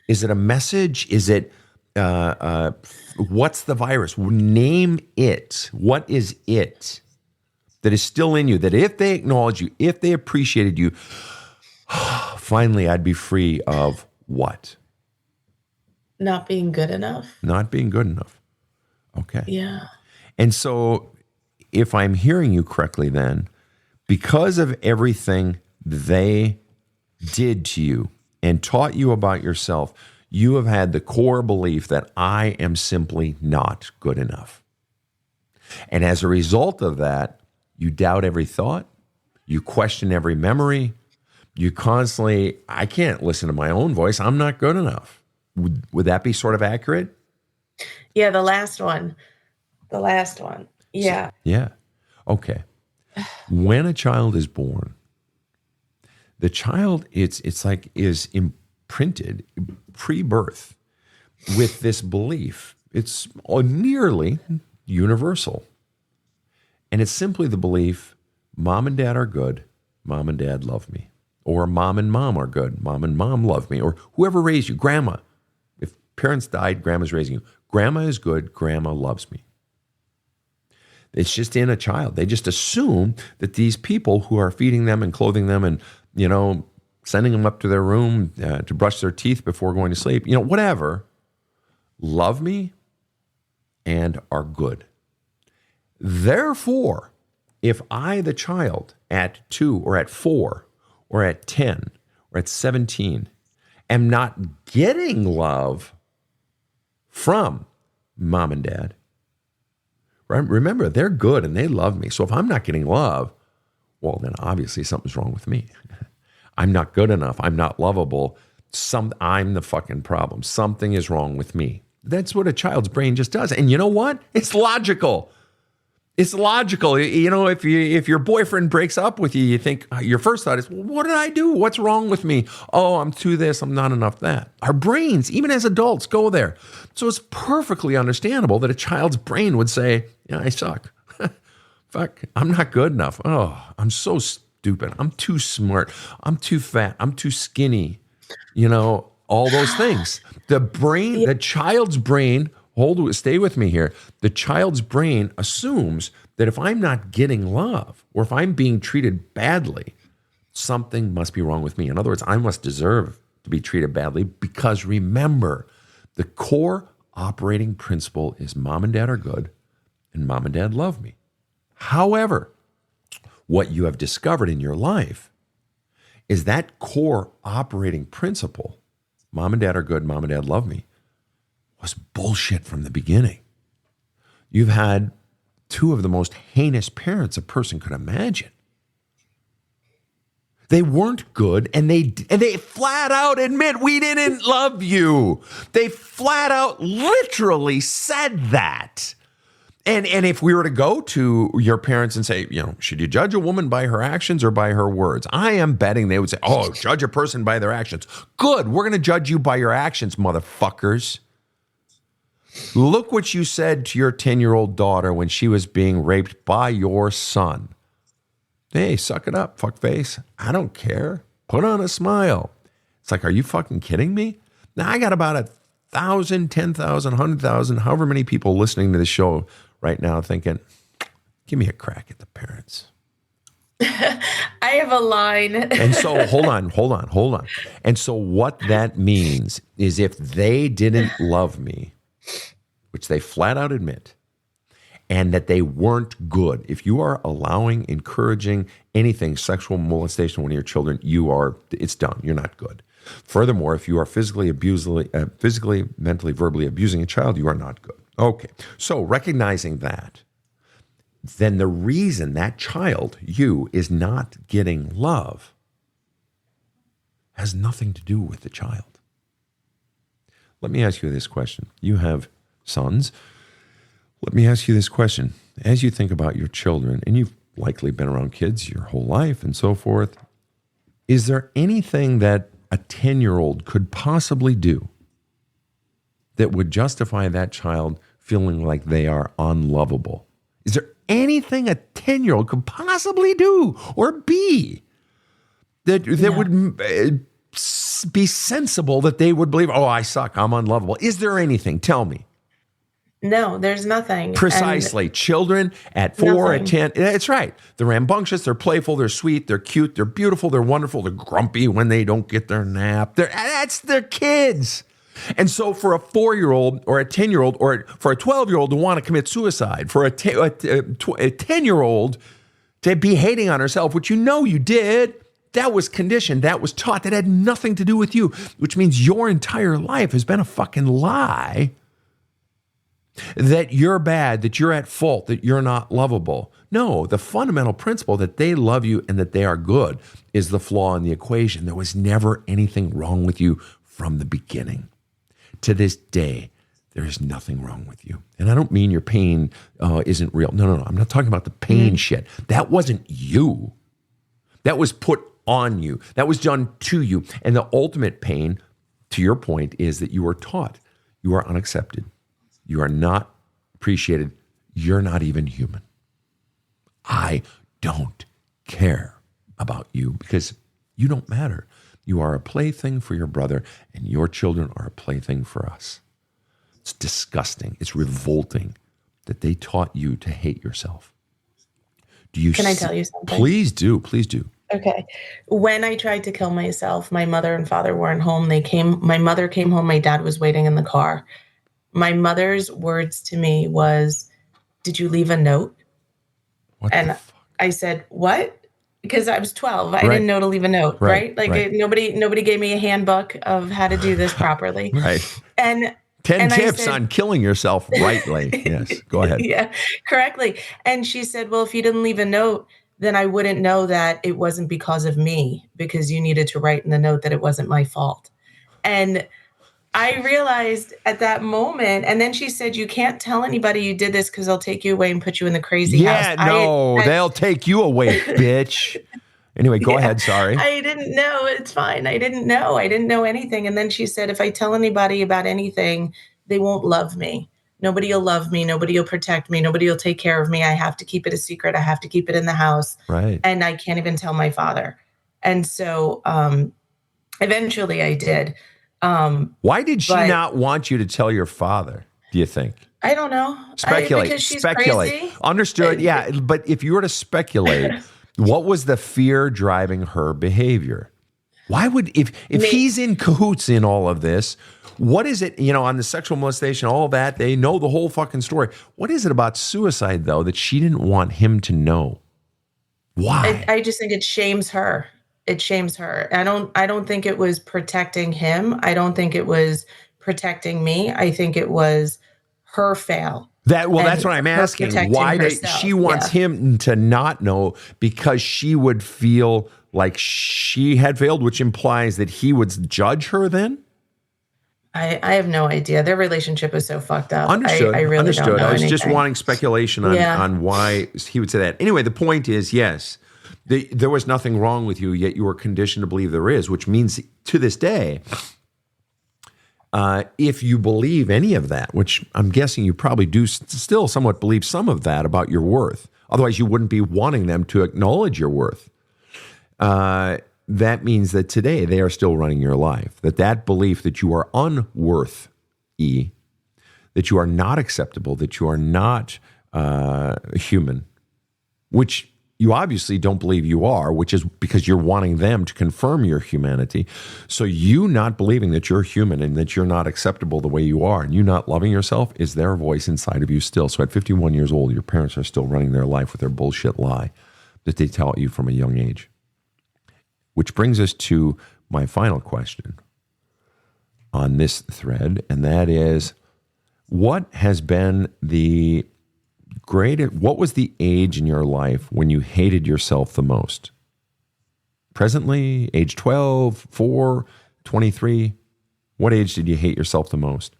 Is it a message? Is it, what's the virus? Name it. What is it that is still in you, that if they acknowledge you, if they appreciated you, finally I'd be free of what? not being good enough. Not being good enough. Okay. Yeah. And so if I'm hearing you correctly then, because of everything they did to you and taught you about yourself, you have had the core belief that I am simply not good enough. And as a result of that, you doubt every thought, you question every memory, you constantly, I can't listen to my own voice, I'm not good enough. Would that be sort of accurate? Yeah, the last one. Yeah. Yeah. Okay. When a child is born, the child it's like is imprinted pre-birth with this belief. It's nearly universal. And it's simply the belief, mom and dad are good, mom and dad love me. Or mom and mom are good, mom and mom love me. Or whoever raised you, grandma. If parents died, grandma's raising you. Grandma is good, grandma loves me. It's just in a child. They just assume that these people who are feeding them and clothing them and, sending them up to their room to brush their teeth before going to sleep, whatever, love me and are good. Therefore, if I, the child, at 2 or at 4 or at 10 or at 17, am not getting love from mom and dad, right? Remember, they're good and they love me. So if I'm not getting love, well, then obviously something's wrong with me. I'm not good enough. I'm not lovable. I'm the fucking problem. Something is wrong with me. That's what a child's brain just does. And you know what? It's logical. It's logical. If your boyfriend breaks up with you, you think your first thought is, well, what did I do? What's wrong with me? Oh, I'm too this. I'm not enough that. Our brains, even as adults, go there. So it's perfectly understandable that a child's brain would say, yeah, I suck. Fuck, I'm not good enough. Oh, I'm so stupid. I'm too smart. I'm too fat. I'm too skinny. All those things. The child's brain, stay with me here. The child's brain assumes that if I'm not getting love or if I'm being treated badly, something must be wrong with me. In other words, I must deserve to be treated badly because remember, the core operating principle is mom and dad are good and mom and dad love me. However, what you have discovered in your life is that core operating principle, mom and dad are good, mom and dad love me, was bullshit from the beginning. You've had 2 of the most heinous parents a person could imagine. They weren't good, and they flat out admit we didn't love you. They flat out literally said that. And if we were to go to your parents and say, should you judge a woman by her actions or by her words? I am betting they would say, oh, judge a person by their actions. Good, we're going to judge you by your actions, motherfuckers. Look what you said to your 10-year-old daughter when she was being raped by your son. Hey, suck it up, fuckface. I don't care. Put on a smile. It's like, are you fucking kidding me? Now, I got about 1,000, 10,000, 100,000, however many people listening to the show right now thinking, give me a crack at the parents. I have a line. And so, hold on. And so what that means is if they didn't love me, which they flat out admit, and that they weren't good. If you are allowing, encouraging anything, sexual molestation of one of your children, it's done. You're not good. Furthermore, if you are physically, mentally, verbally abusing a child, you are not good. Okay. So recognizing that, then the reason that child, you, is not getting love has nothing to do with the child. Let me ask you this question. You have sons. Let me ask you this question. As you think about your children, and you've likely been around kids your whole life and so forth, is there anything that a 10-year-old could possibly do that would justify that child feeling like they are unlovable? Is there anything a 10-year-old could possibly do or be that would be sensible that they would believe, oh, I suck, I'm unlovable? Is there anything? Tell me. No, there's nothing. Precisely. And children at 4, at 10, it's right. They're rambunctious, they're playful, they're sweet, they're cute, they're beautiful, they're wonderful, they're grumpy when they don't get their nap. That's their kids. And so for a 4-year-old or a 10-year-old or for a 12-year-old to want to commit suicide, for a 10-year-old to be hating on herself, which you did, that was conditioned, that was taught, that had nothing to do with you, which means your entire life has been a fucking lie. That you're bad, that you're at fault, that you're not lovable. No, the fundamental principle that they love you and that they are good is the flaw in the equation. There was never anything wrong with you from the beginning. To this day, there is nothing wrong with you. And I don't mean your pain isn't real. No. I'm not talking about the pain shit. That wasn't you. That was put on you. That was done to you. And the ultimate pain, to your point, is that you were taught you are unaccepted. You are not appreciated. You're not even human. I don't care about you because you don't matter. You are a plaything for your brother, and your children are a plaything for us. It's disgusting. It's revolting that they taught you to hate yourself. Can I tell you something? Please do. Please do. Okay. When I tried to kill myself, my mother and father weren't home. My mother came home. My dad was waiting in the car. My mother's words to me was, "Did you leave a note?" And I said, "What?" Because I was 12. I didn't know to leave a note, right? Nobody gave me a handbook of how to do this properly. Right. And 10 tips on killing yourself rightly. Yes, go ahead. Yeah, correctly. And she said, "Well, if you didn't leave a note, then I wouldn't know that it wasn't because of me, because you needed to write in the note that it wasn't my fault." And I realized at that moment, and then she said, "You can't tell anybody you did this because they'll take you away and put you in the crazy house." Yeah, they'll take you away, bitch. Anyway, go ahead. Sorry. I didn't know. It's fine. I didn't know anything. And then she said, "If I tell anybody about anything, they won't love me. Nobody will love me. Nobody will protect me. Nobody will take care of me. I have to keep it a secret. I have to keep it in the house." Right. And I can't even tell my father. And so eventually I did. Why did she not want you to tell your father, do you think? I don't know. Speculate. Because she's crazy. Understood. Yeah. But if you were to speculate, what was the fear driving her behavior? Why would, if he's in cahoots in all of this, what is it, on the sexual molestation, all that, they know the whole fucking story. What is it about suicide, though, that she didn't want him to know? Why? I just think it shames her. It shames her. I don't think it was protecting him. I don't think it was protecting me. I think it was her fail. That's what I'm asking. Why does she wants him to not know, because she would feel like she had failed, which implies that he would judge her then? I have no idea. Their relationship is so fucked up. Understood. I really don't know I was anything. just wanting speculation on why he would say that. Anyway, the point is, yes, there was nothing wrong with you, yet you were conditioned to believe there is, which means to this day, if you believe any of that, which I'm guessing you probably do still somewhat believe some of that about your worth, otherwise you wouldn't be wanting them to acknowledge your worth. That means that today they are still running your life, that belief that you are unworthy, that you are not acceptable, that you are not human, which you obviously don't believe you are, which is because you're wanting them to confirm your humanity. So you not believing that you're human and that you're not acceptable the way you are, and you not loving yourself, is their voice inside of you still. So at 51 years old, your parents are still running their life with their bullshit lie that they taught you from a young age. Which brings us to my final question on this thread, and that is, what has been the greatest, what was the age in your life when you hated yourself the most? Presently, age 12, 4, 23, what age did you hate yourself the most?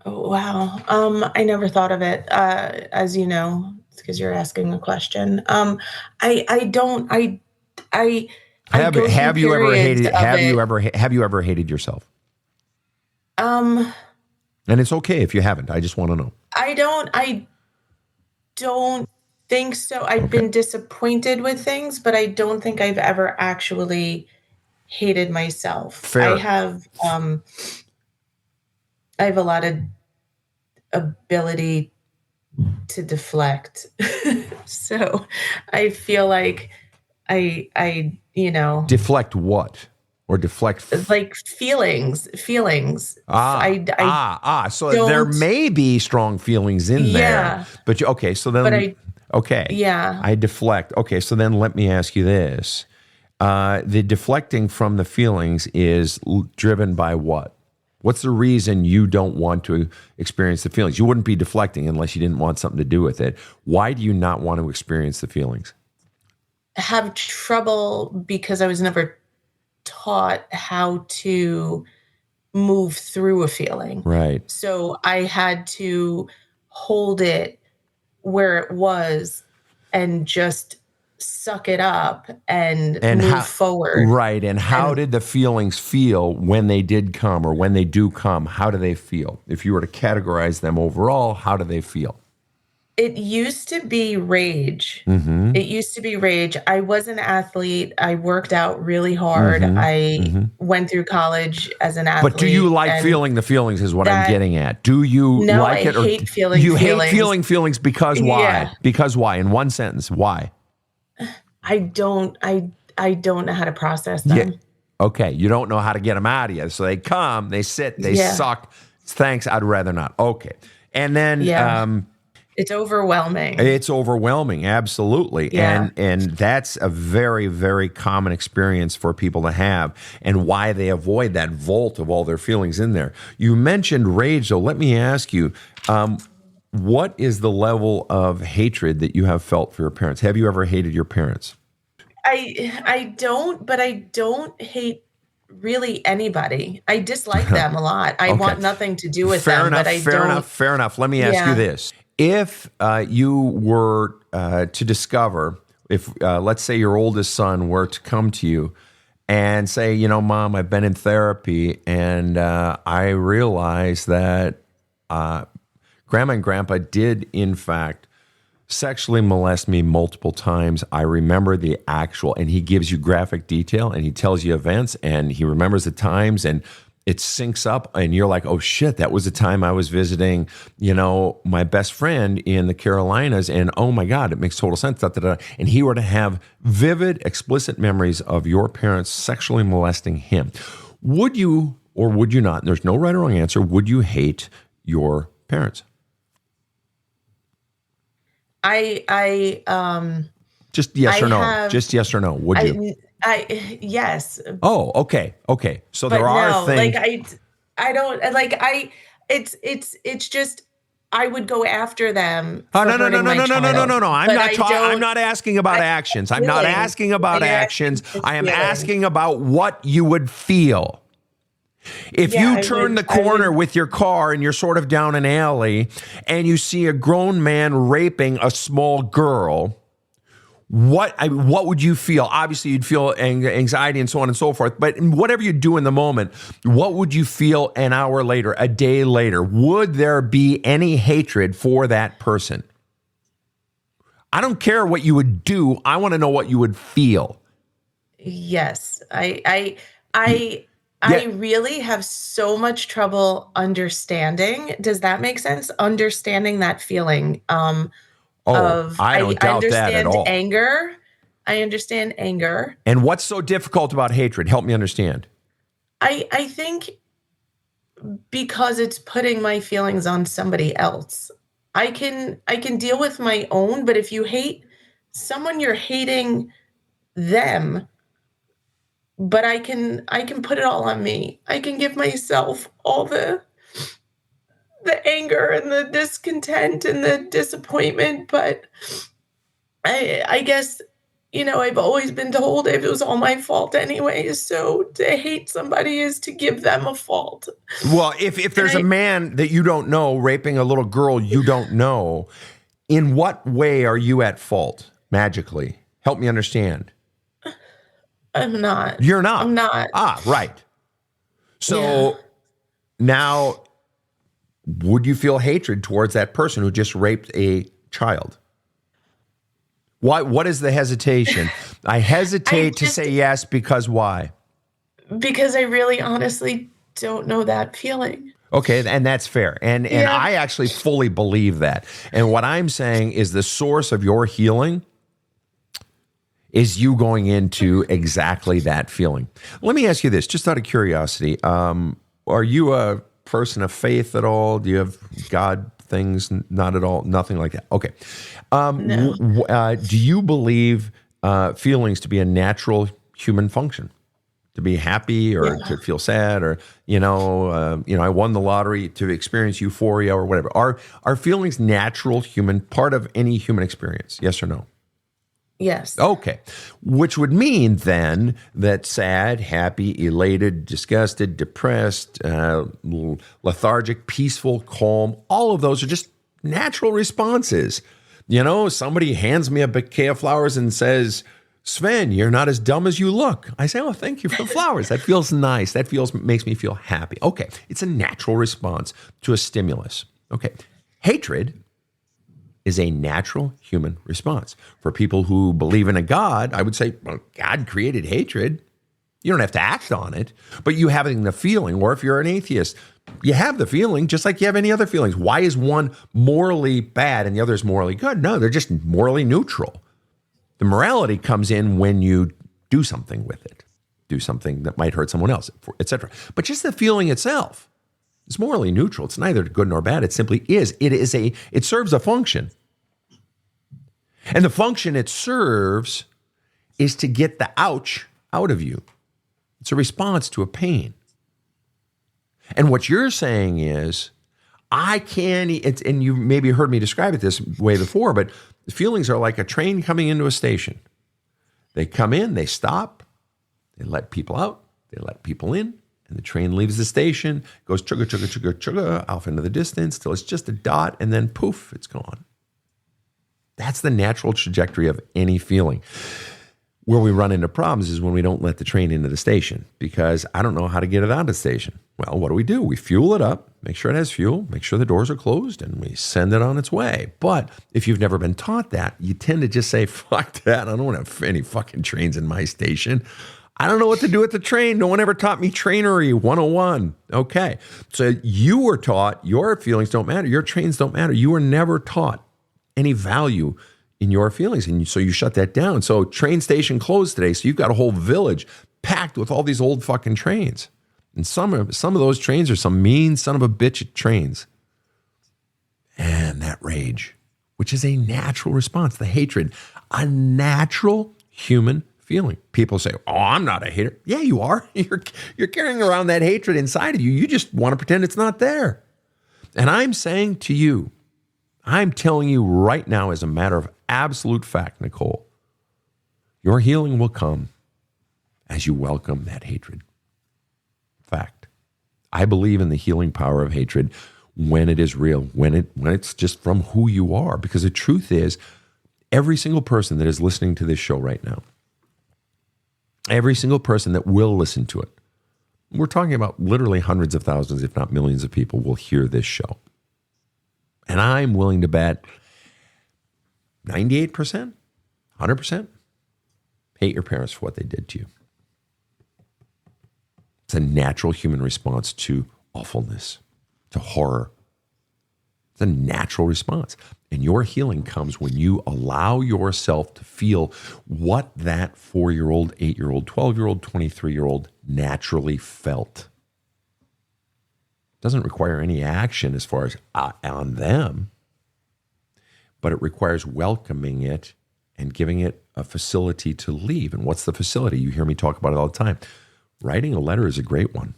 Oh, wow. I never thought of it. As you know, it's because you're asking a question. Have you ever hated yourself? And it's okay if you haven't. I just want to know. I don't think so. I've been disappointed with things, but I don't think I've ever actually hated myself. Fair. I have a lot of ability to deflect. So I feel like I deflect what? Or deflect like feelings. So there may be strong feelings in there. But I deflect. Okay, so then let me ask you this. The deflecting from the feelings is driven by what? What's the reason you don't want to experience the feelings? You wouldn't be deflecting unless you didn't want something to do with it. Why do you not want to experience the feelings? Have trouble because I was never taught how to move through a feeling. Right. So I had to hold it where it was and just suck it up and move forward. Right. And how did the feelings feel when they did come, or when they do come? How do they feel? If you were to categorize them overall, how do they feel? It used to be rage. Mm-hmm. It used to be rage. I was an athlete. I worked out really hard. I went through college as an athlete. But do you like feeling the feelings is what I'm getting at. Do you like it? I hate feeling feelings. You hate feeling feelings because why? Yeah. Because why? In one sentence, why? I don't know how to process them. Yeah. Okay. You don't know how to get them out of you. So they come, they sit, they suck. Thanks. I'd rather not. Okay. And then, it's overwhelming. It's overwhelming, absolutely. Yeah. And that's a very, very common experience for people to have, and why they avoid that vault of all their feelings in there. You mentioned rage, though. Let me ask you, what is the level of hatred that you have felt for your parents? Have you ever hated your parents? I don't, but I don't hate really anybody. I dislike them a lot. I want nothing to do with them, but I don't. Fair enough. Let me ask you this. If you were to discover, if let's say your oldest son were to come to you and say, Mom, I've been in therapy and I realize that Grandma and Grandpa did, in fact, sexually molest me multiple times. I remember the actual, and he gives you graphic detail and he tells you events and he remembers the times and it syncs up and you're like, oh shit, that was the time I was visiting, my best friend in the Carolinas, and oh my God, it makes total sense. And he were to have vivid, explicit memories of your parents sexually molesting him. Would you or would you not? There's no right or wrong answer. Would you hate your parents? Just yes or no. Just yes or no. Would you? Yes. Oh, okay. So but there are things. I don't like. It's just I would go after them. Oh, For no, no, no, hurting no, my no, no, no, no, child. no, no. But I'm not asking about actions. I'm not asking about You're actions. asking for I am feeling. asking about what you would feel. If Yeah, you I turn would- the I corner would- with your car and you're sort of down an alley and you see a grown man raping a small girl, what would you feel? Obviously, you'd feel anxiety and so on and so forth. But whatever you do in the moment, what would you feel an hour later, a day later? Would there be any hatred for that person? I don't care what you would do. I want to know what you would feel. Yes, I Yeah. really have so much trouble understanding. Does that make sense? Understanding that feeling. I don't doubt that at understand all. anger. I understand anger. And what's so difficult about hatred? Help me understand. I think because it's putting my feelings on somebody else. I can deal with my own, but if you hate someone, you're hating them. But I can put it all on me. I can give myself all the anger and the discontent and the disappointment, but I guess, I've always been told it was all my fault anyways. So to hate somebody is to give them a fault. Well, if there's a man that you don't know raping a little girl you don't know, in what way are you at fault magically? Help me understand. I'm not. You're not. I'm not. Ah, right. So Yeah. now, would you feel hatred towards that person who just raped a child? What is the hesitation? I hesitate to say yes because why? Because I really honestly don't know that feeling. Okay, and that's fair. And Yeah. I actually fully believe that. And what I'm saying is the source of your healing is you going into exactly that feeling. Let me ask you this, just out of curiosity. Are you a person of faith at all? Do you have God things? Not at all? Nothing like that? Okay. No. Do you believe feelings to be a natural human function? To be happy or to feel sad or, I won the lottery, to experience euphoria or whatever. Are feelings natural human, part of any human experience? Yes or no? Yes. Okay. Which would mean then that sad, happy, elated, disgusted, depressed, lethargic, peaceful, calm, all of those are just natural responses. Somebody hands me a bouquet of flowers and says, Sven, you're not as dumb as you look. I say, oh, thank you for the flowers. That feels nice. That makes me feel happy. Okay. It's a natural response to a stimulus. Okay. Hatred is a natural human response. For people who believe in a God, I would say, well, God created hatred. You don't have to act on it, but you having the feeling, or if you're an atheist, you have the feeling just like you have any other feelings. Why is one morally bad and the other is morally good? No, they're just morally neutral. The morality comes in when you do something with it, do something that might hurt someone else, etc. But just the feeling itself, it's morally neutral. It's neither good nor bad. It simply is. It serves a function. And the function it serves is to get the ouch out of you. It's a response to a pain. And what you're saying is, and you maybe heard me describe it this way before, but feelings are like a train coming into a station. They come in, they stop, they let people out, they let people in, and the train leaves the station, goes chugga, chugga, chugga, chugga, off into the distance till it's just a dot, and then poof, it's gone. That's the natural trajectory of any feeling. Where we run into problems is when we don't let the train into the station, because I don't know how to get it out of the station. Well, what do? We fuel it up, make sure it has fuel, make sure the doors are closed, and we send it on its way. But if you've never been taught that, you tend to just say, fuck that, I don't want to have any fucking trains in my station. I don't know what to do with the train. No one ever taught me trainery 101. Okay. So you were taught your feelings don't matter. Your trains don't matter. You were never taught any value in your feelings. And so you shut that down. So train station closed today. So you've got a whole village packed with all these old fucking trains. And some of those trains are some mean son of a bitch trains. And that rage, which is a natural response, the hatred, a natural human feeling. People say, oh, I'm not a hater. Yeah, you are. You're carrying around that hatred inside of you. You just want to pretend it's not there. And I'm saying to you, I'm telling you right now, as a matter of absolute fact, Nicole, your healing will come as you welcome that hatred. Fact. I believe in the healing power of hatred when it is real, when it's just from who you are. Because the truth is, every single person that is listening to this show right now, every single person that will listen to it, we're talking about literally hundreds of thousands, if not millions of people will hear this show. And I'm willing to bet 98%, 100% hate your parents for what they did to you. It's a natural human response to awfulness, to horror. It's a natural response. And your healing comes when you allow yourself to feel what that 4-year-old, 8-year-old, 12-year-old, 23-year-old naturally felt. It doesn't require any action as far as on them, but it requires welcoming it and giving it a facility to leave. And what's the facility? You hear me talk about it all the time. Writing a letter is a great one.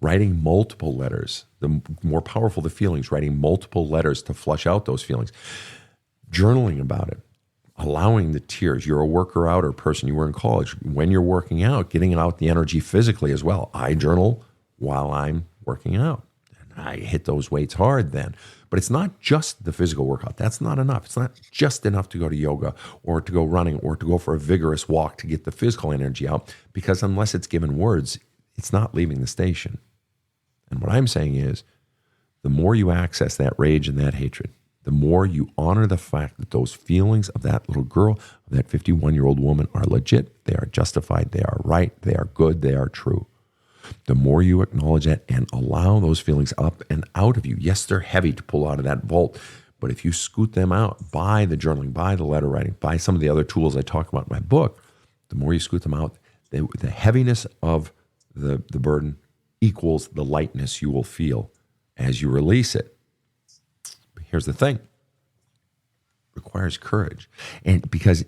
Writing multiple letters, the more powerful the feelings, writing multiple letters to flush out those feelings. Journaling about it, allowing the tears. You're a worker-outer person. You were in college. When you're working out, getting out the energy physically as well. I journal while I'm working out. And I hit those weights hard then. But it's not just the physical workout. That's not enough. It's not just enough to go to yoga or to go running or to go for a vigorous walk to get the physical energy out, because unless it's given words, it's not leaving the station. And what I'm saying is, the more you access that rage and that hatred, the more you honor the fact that those feelings of that little girl, of that 51-year-old woman are legit, they are justified, they are right, they are good, they are true. The more you acknowledge that and allow those feelings up and out of you. Yes, they're heavy to pull out of that vault, but if you scoot them out by the journaling, by the letter writing, by some of the other tools I talk about in my book, the more you scoot them out, the heaviness of the burden equals the lightness you will feel as you release it. But here's the thing. It requires courage. And because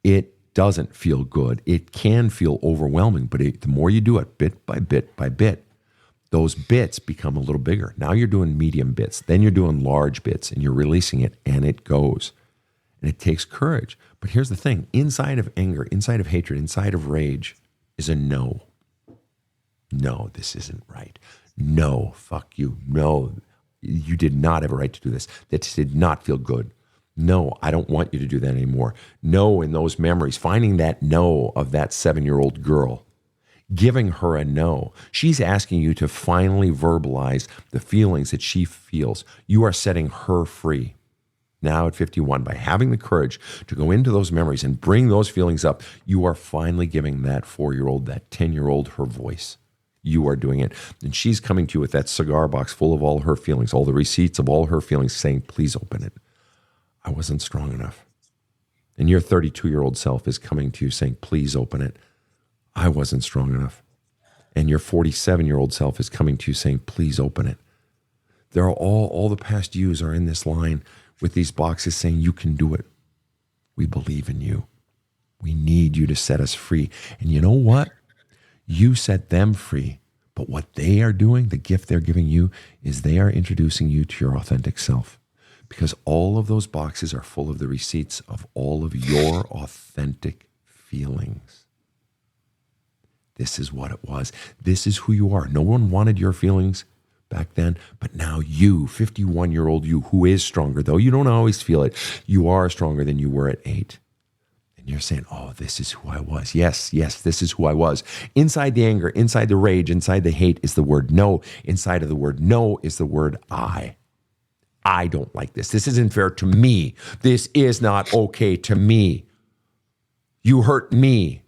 it doesn't feel good. It can feel overwhelming, but the more you do it, bit by bit by bit, those bits become a little bigger. Now you're doing medium bits, then you're doing large bits, and you're releasing it, and it goes. And it takes courage. But here's the thing. Inside of anger, inside of hatred, inside of rage is a no. No, this isn't right. No, fuck you. No, you did not have a right to do this. That did not feel good. No, I don't want you to do that anymore. No, in those memories, finding that no of that 7-year-old girl, giving her a no. She's asking you to finally verbalize the feelings that she feels. You are setting her free. Now at 51, by having the courage to go into those memories and bring those feelings up, you are finally giving that 4-year-old, that 10-year-old her voice. You are doing it. And she's coming to you with that cigar box full of all her feelings, all the receipts of all her feelings, saying, please open it. I wasn't strong enough. And your 32-year-old self is coming to you saying, please open it. I wasn't strong enough. And your 47-year-old self is coming to you saying, please open it. There are all the past yous are in this line with these boxes saying, you can do it. We believe in you. We need you to set us free. And you know what? You set them free. But what they are doing, the gift they're giving you, is they are introducing you to your authentic self. Because all of those boxes are full of the receipts of all of your authentic feelings. This is what it was. This is who you are. No one wanted your feelings back then, but now you, 51-year-old you, who is stronger, though you don't always feel it, you are stronger than you were at 8. And you're saying, oh, this is who I was. Yes, this is who I was. Inside the anger, inside the rage, inside the hate is the word no. Inside of the word no is the word I. I don't like this. This isn't fair to me. This is not okay to me. You hurt me.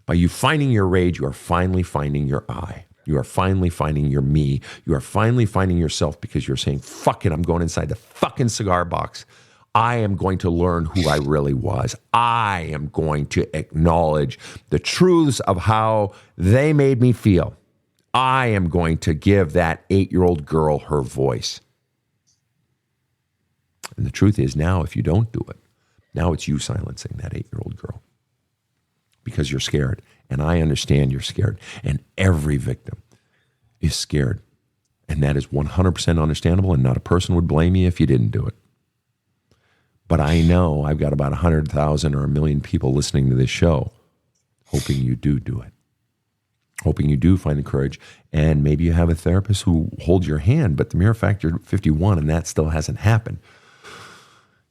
By you finding your rage, you are finally finding your I. You are finally finding your me. You are finally finding yourself because you're saying, fuck it, I'm going inside the fucking cigar box. I am going to learn who I really was. I am going to acknowledge the truths of how they made me feel. I am going to give that 8-year-old girl her voice. And the truth is now, if you don't do it, now it's you silencing that 8-year-old girl because you're scared. And I understand you're scared. And every victim is scared. And that is 100% understandable, and not a person would blame you if you didn't do it. But I know I've got about 100,000 or 1 million people listening to this show, hoping you do it. Hoping you do find the courage, and maybe you have a therapist who holds your hand, but the mere fact you're 51 and that still hasn't happened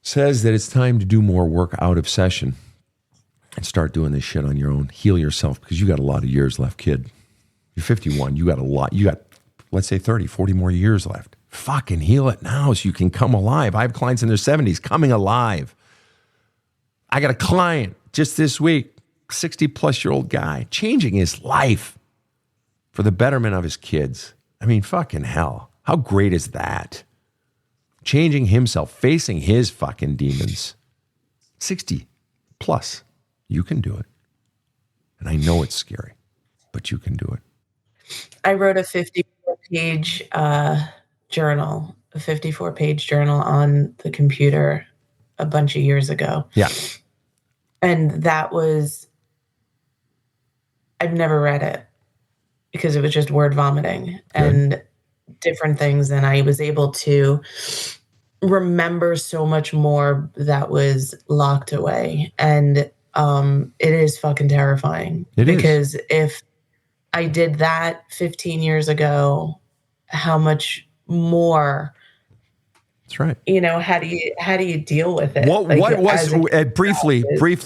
says that it's time to do more work out of session and start doing this shit on your own. Heal yourself, because you got a lot of years left, kid. You're 51. You got a lot. You got, let's say, 30, 40 more years left. Fucking heal it now so you can come alive. I have clients in their 70s coming alive. I got a client just this week, 60-plus-year-old guy, changing his life for the betterment of his kids. I mean, fucking hell. How great is that? Changing himself, facing his fucking demons. 60 plus. You can do it. And I know it's scary, but you can do it. I wrote a 54-page journal, a 54-page journal on the computer a bunch of years ago. Yeah. And that was, I've never read it because it was just word vomiting and different things. And I was able to remember so much more that was locked away. And it is fucking terrifying. Because if I did that 15 years ago, how much more? That's right. You know, how do you deal with it? What was briefly,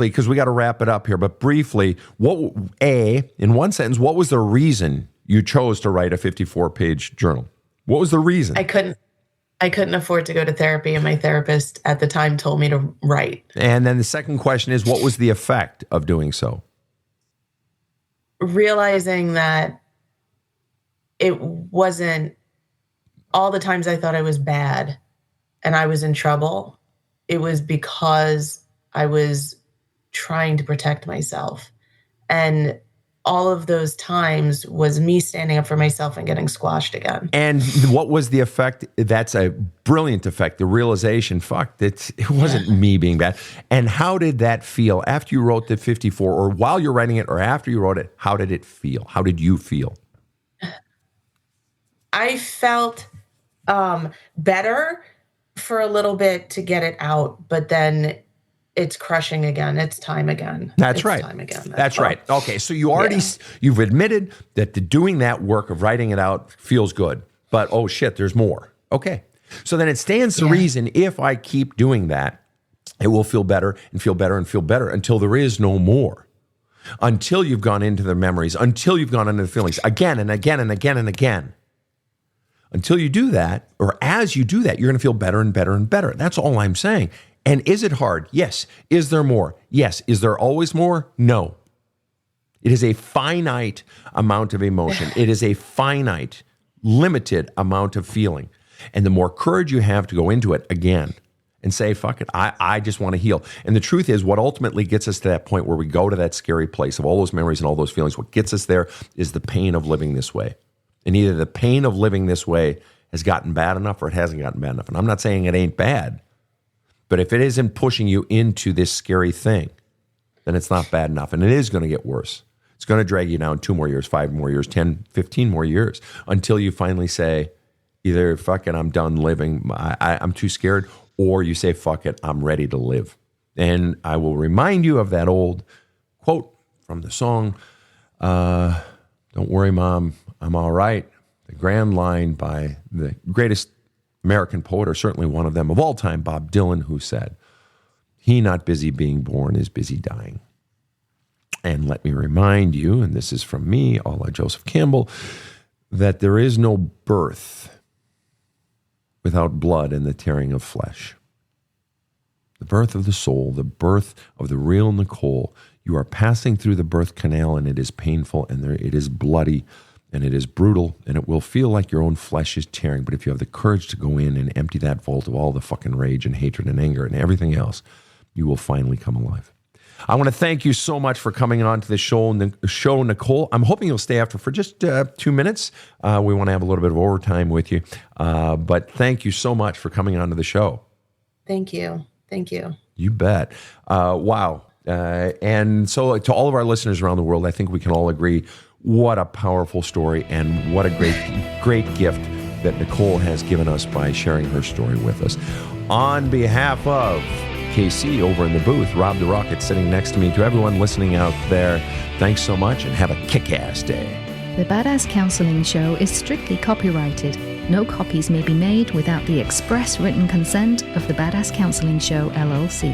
because we got to wrap it up here, but briefly, in one sentence, what was the reason you chose to write a 54-page journal? What was the reason? I couldn't afford to go to therapy, and my therapist at the time told me to write. And then the second question is, what was the effect of doing so? Realizing that it wasn't all the times I thought I was bad and I was in trouble. It was because I was trying to protect myself. And all of those times was me standing up for myself and getting squashed again. And what was the effect? That's a brilliant effect. The realization, it wasn't me being bad. And how did that feel after you wrote the 54, or while you're writing it, or after you wrote it? How did it feel? How did you feel? I felt better for a little bit to get it out, but then it's crushing again. It's time again. That's right. Time again. That's right. Okay, so you've admitted that doing that work of writing it out feels good, but oh shit, there's more. Okay, so then it stands to reason if I keep doing that, it will feel better and feel better and feel better until there is no more. Until you've gone into the memories, until you've gone into the feelings again and again and again and again. Until you do that, or as you do that, you're going to feel better and better and better. That's all I'm saying. And is it hard? Yes. Is there more? Yes. Is there always more? No. It is a finite amount of emotion. It is a finite, limited amount of feeling. And the more courage you have to go into it again and say, fuck it, I just want to heal. And the truth is, what ultimately gets us to that point where we go to that scary place of all those memories and all those feelings, what gets us there is the pain of living this way. And either the pain of living this way has gotten bad enough or it hasn't gotten bad enough. And I'm not saying it ain't bad, but if it isn't pushing you into this scary thing, then it's not bad enough. And it is going to get worse. It's going to drag you down 2 more years, 5 more years, 10, 15 more years until you finally say, either fuck it, I'm done living, I'm too scared, or you say, fuck it, I'm ready to live. And I will remind you of that old quote from the song, Don't Worry, Mom, I'm All Right. The grand line by the greatest American poet, or certainly one of them of all time, Bob Dylan, who said, he not busy being born is busy dying. And let me remind you, and this is from me, a la Joseph Campbell, that there is no birth without blood and the tearing of flesh. The birth of the soul, the birth of the real Nicole. You are passing through the birth canal, and it is painful, and it is bloody, and it is brutal, and it will feel like your own flesh is tearing. But if you have the courage to go in and empty that vault of all the fucking rage and hatred and anger and everything else, you will finally come alive. I want to thank you so much for coming on to the show, Nicole. I'm hoping you'll stay after for just 2 minutes. We want to have a little bit of overtime with you. But thank you so much for coming on to the show. Thank you. Thank you. You bet. Wow. And so to all of our listeners around the world, I think we can all agree, what a powerful story and what a great gift that Nicole has given us by sharing her story with us. On behalf of KC over in the booth, Rob the Rocket sitting next to me. To everyone listening out there, thanks so much and have a kick-ass day. The Badass Counseling Show is strictly copyrighted. No copies may be made without the express written consent of the Badass Counseling Show, LLC.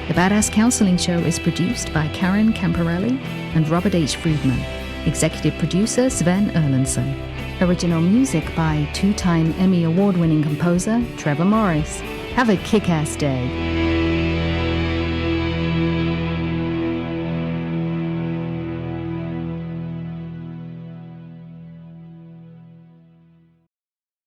The Badass Counseling Show is produced by Karen Camparelli and Robert H. Friedman. Executive producer Sven Erlandson. Original music by two-time Emmy Award-winning composer Trevor Morris. Have a kick-ass day.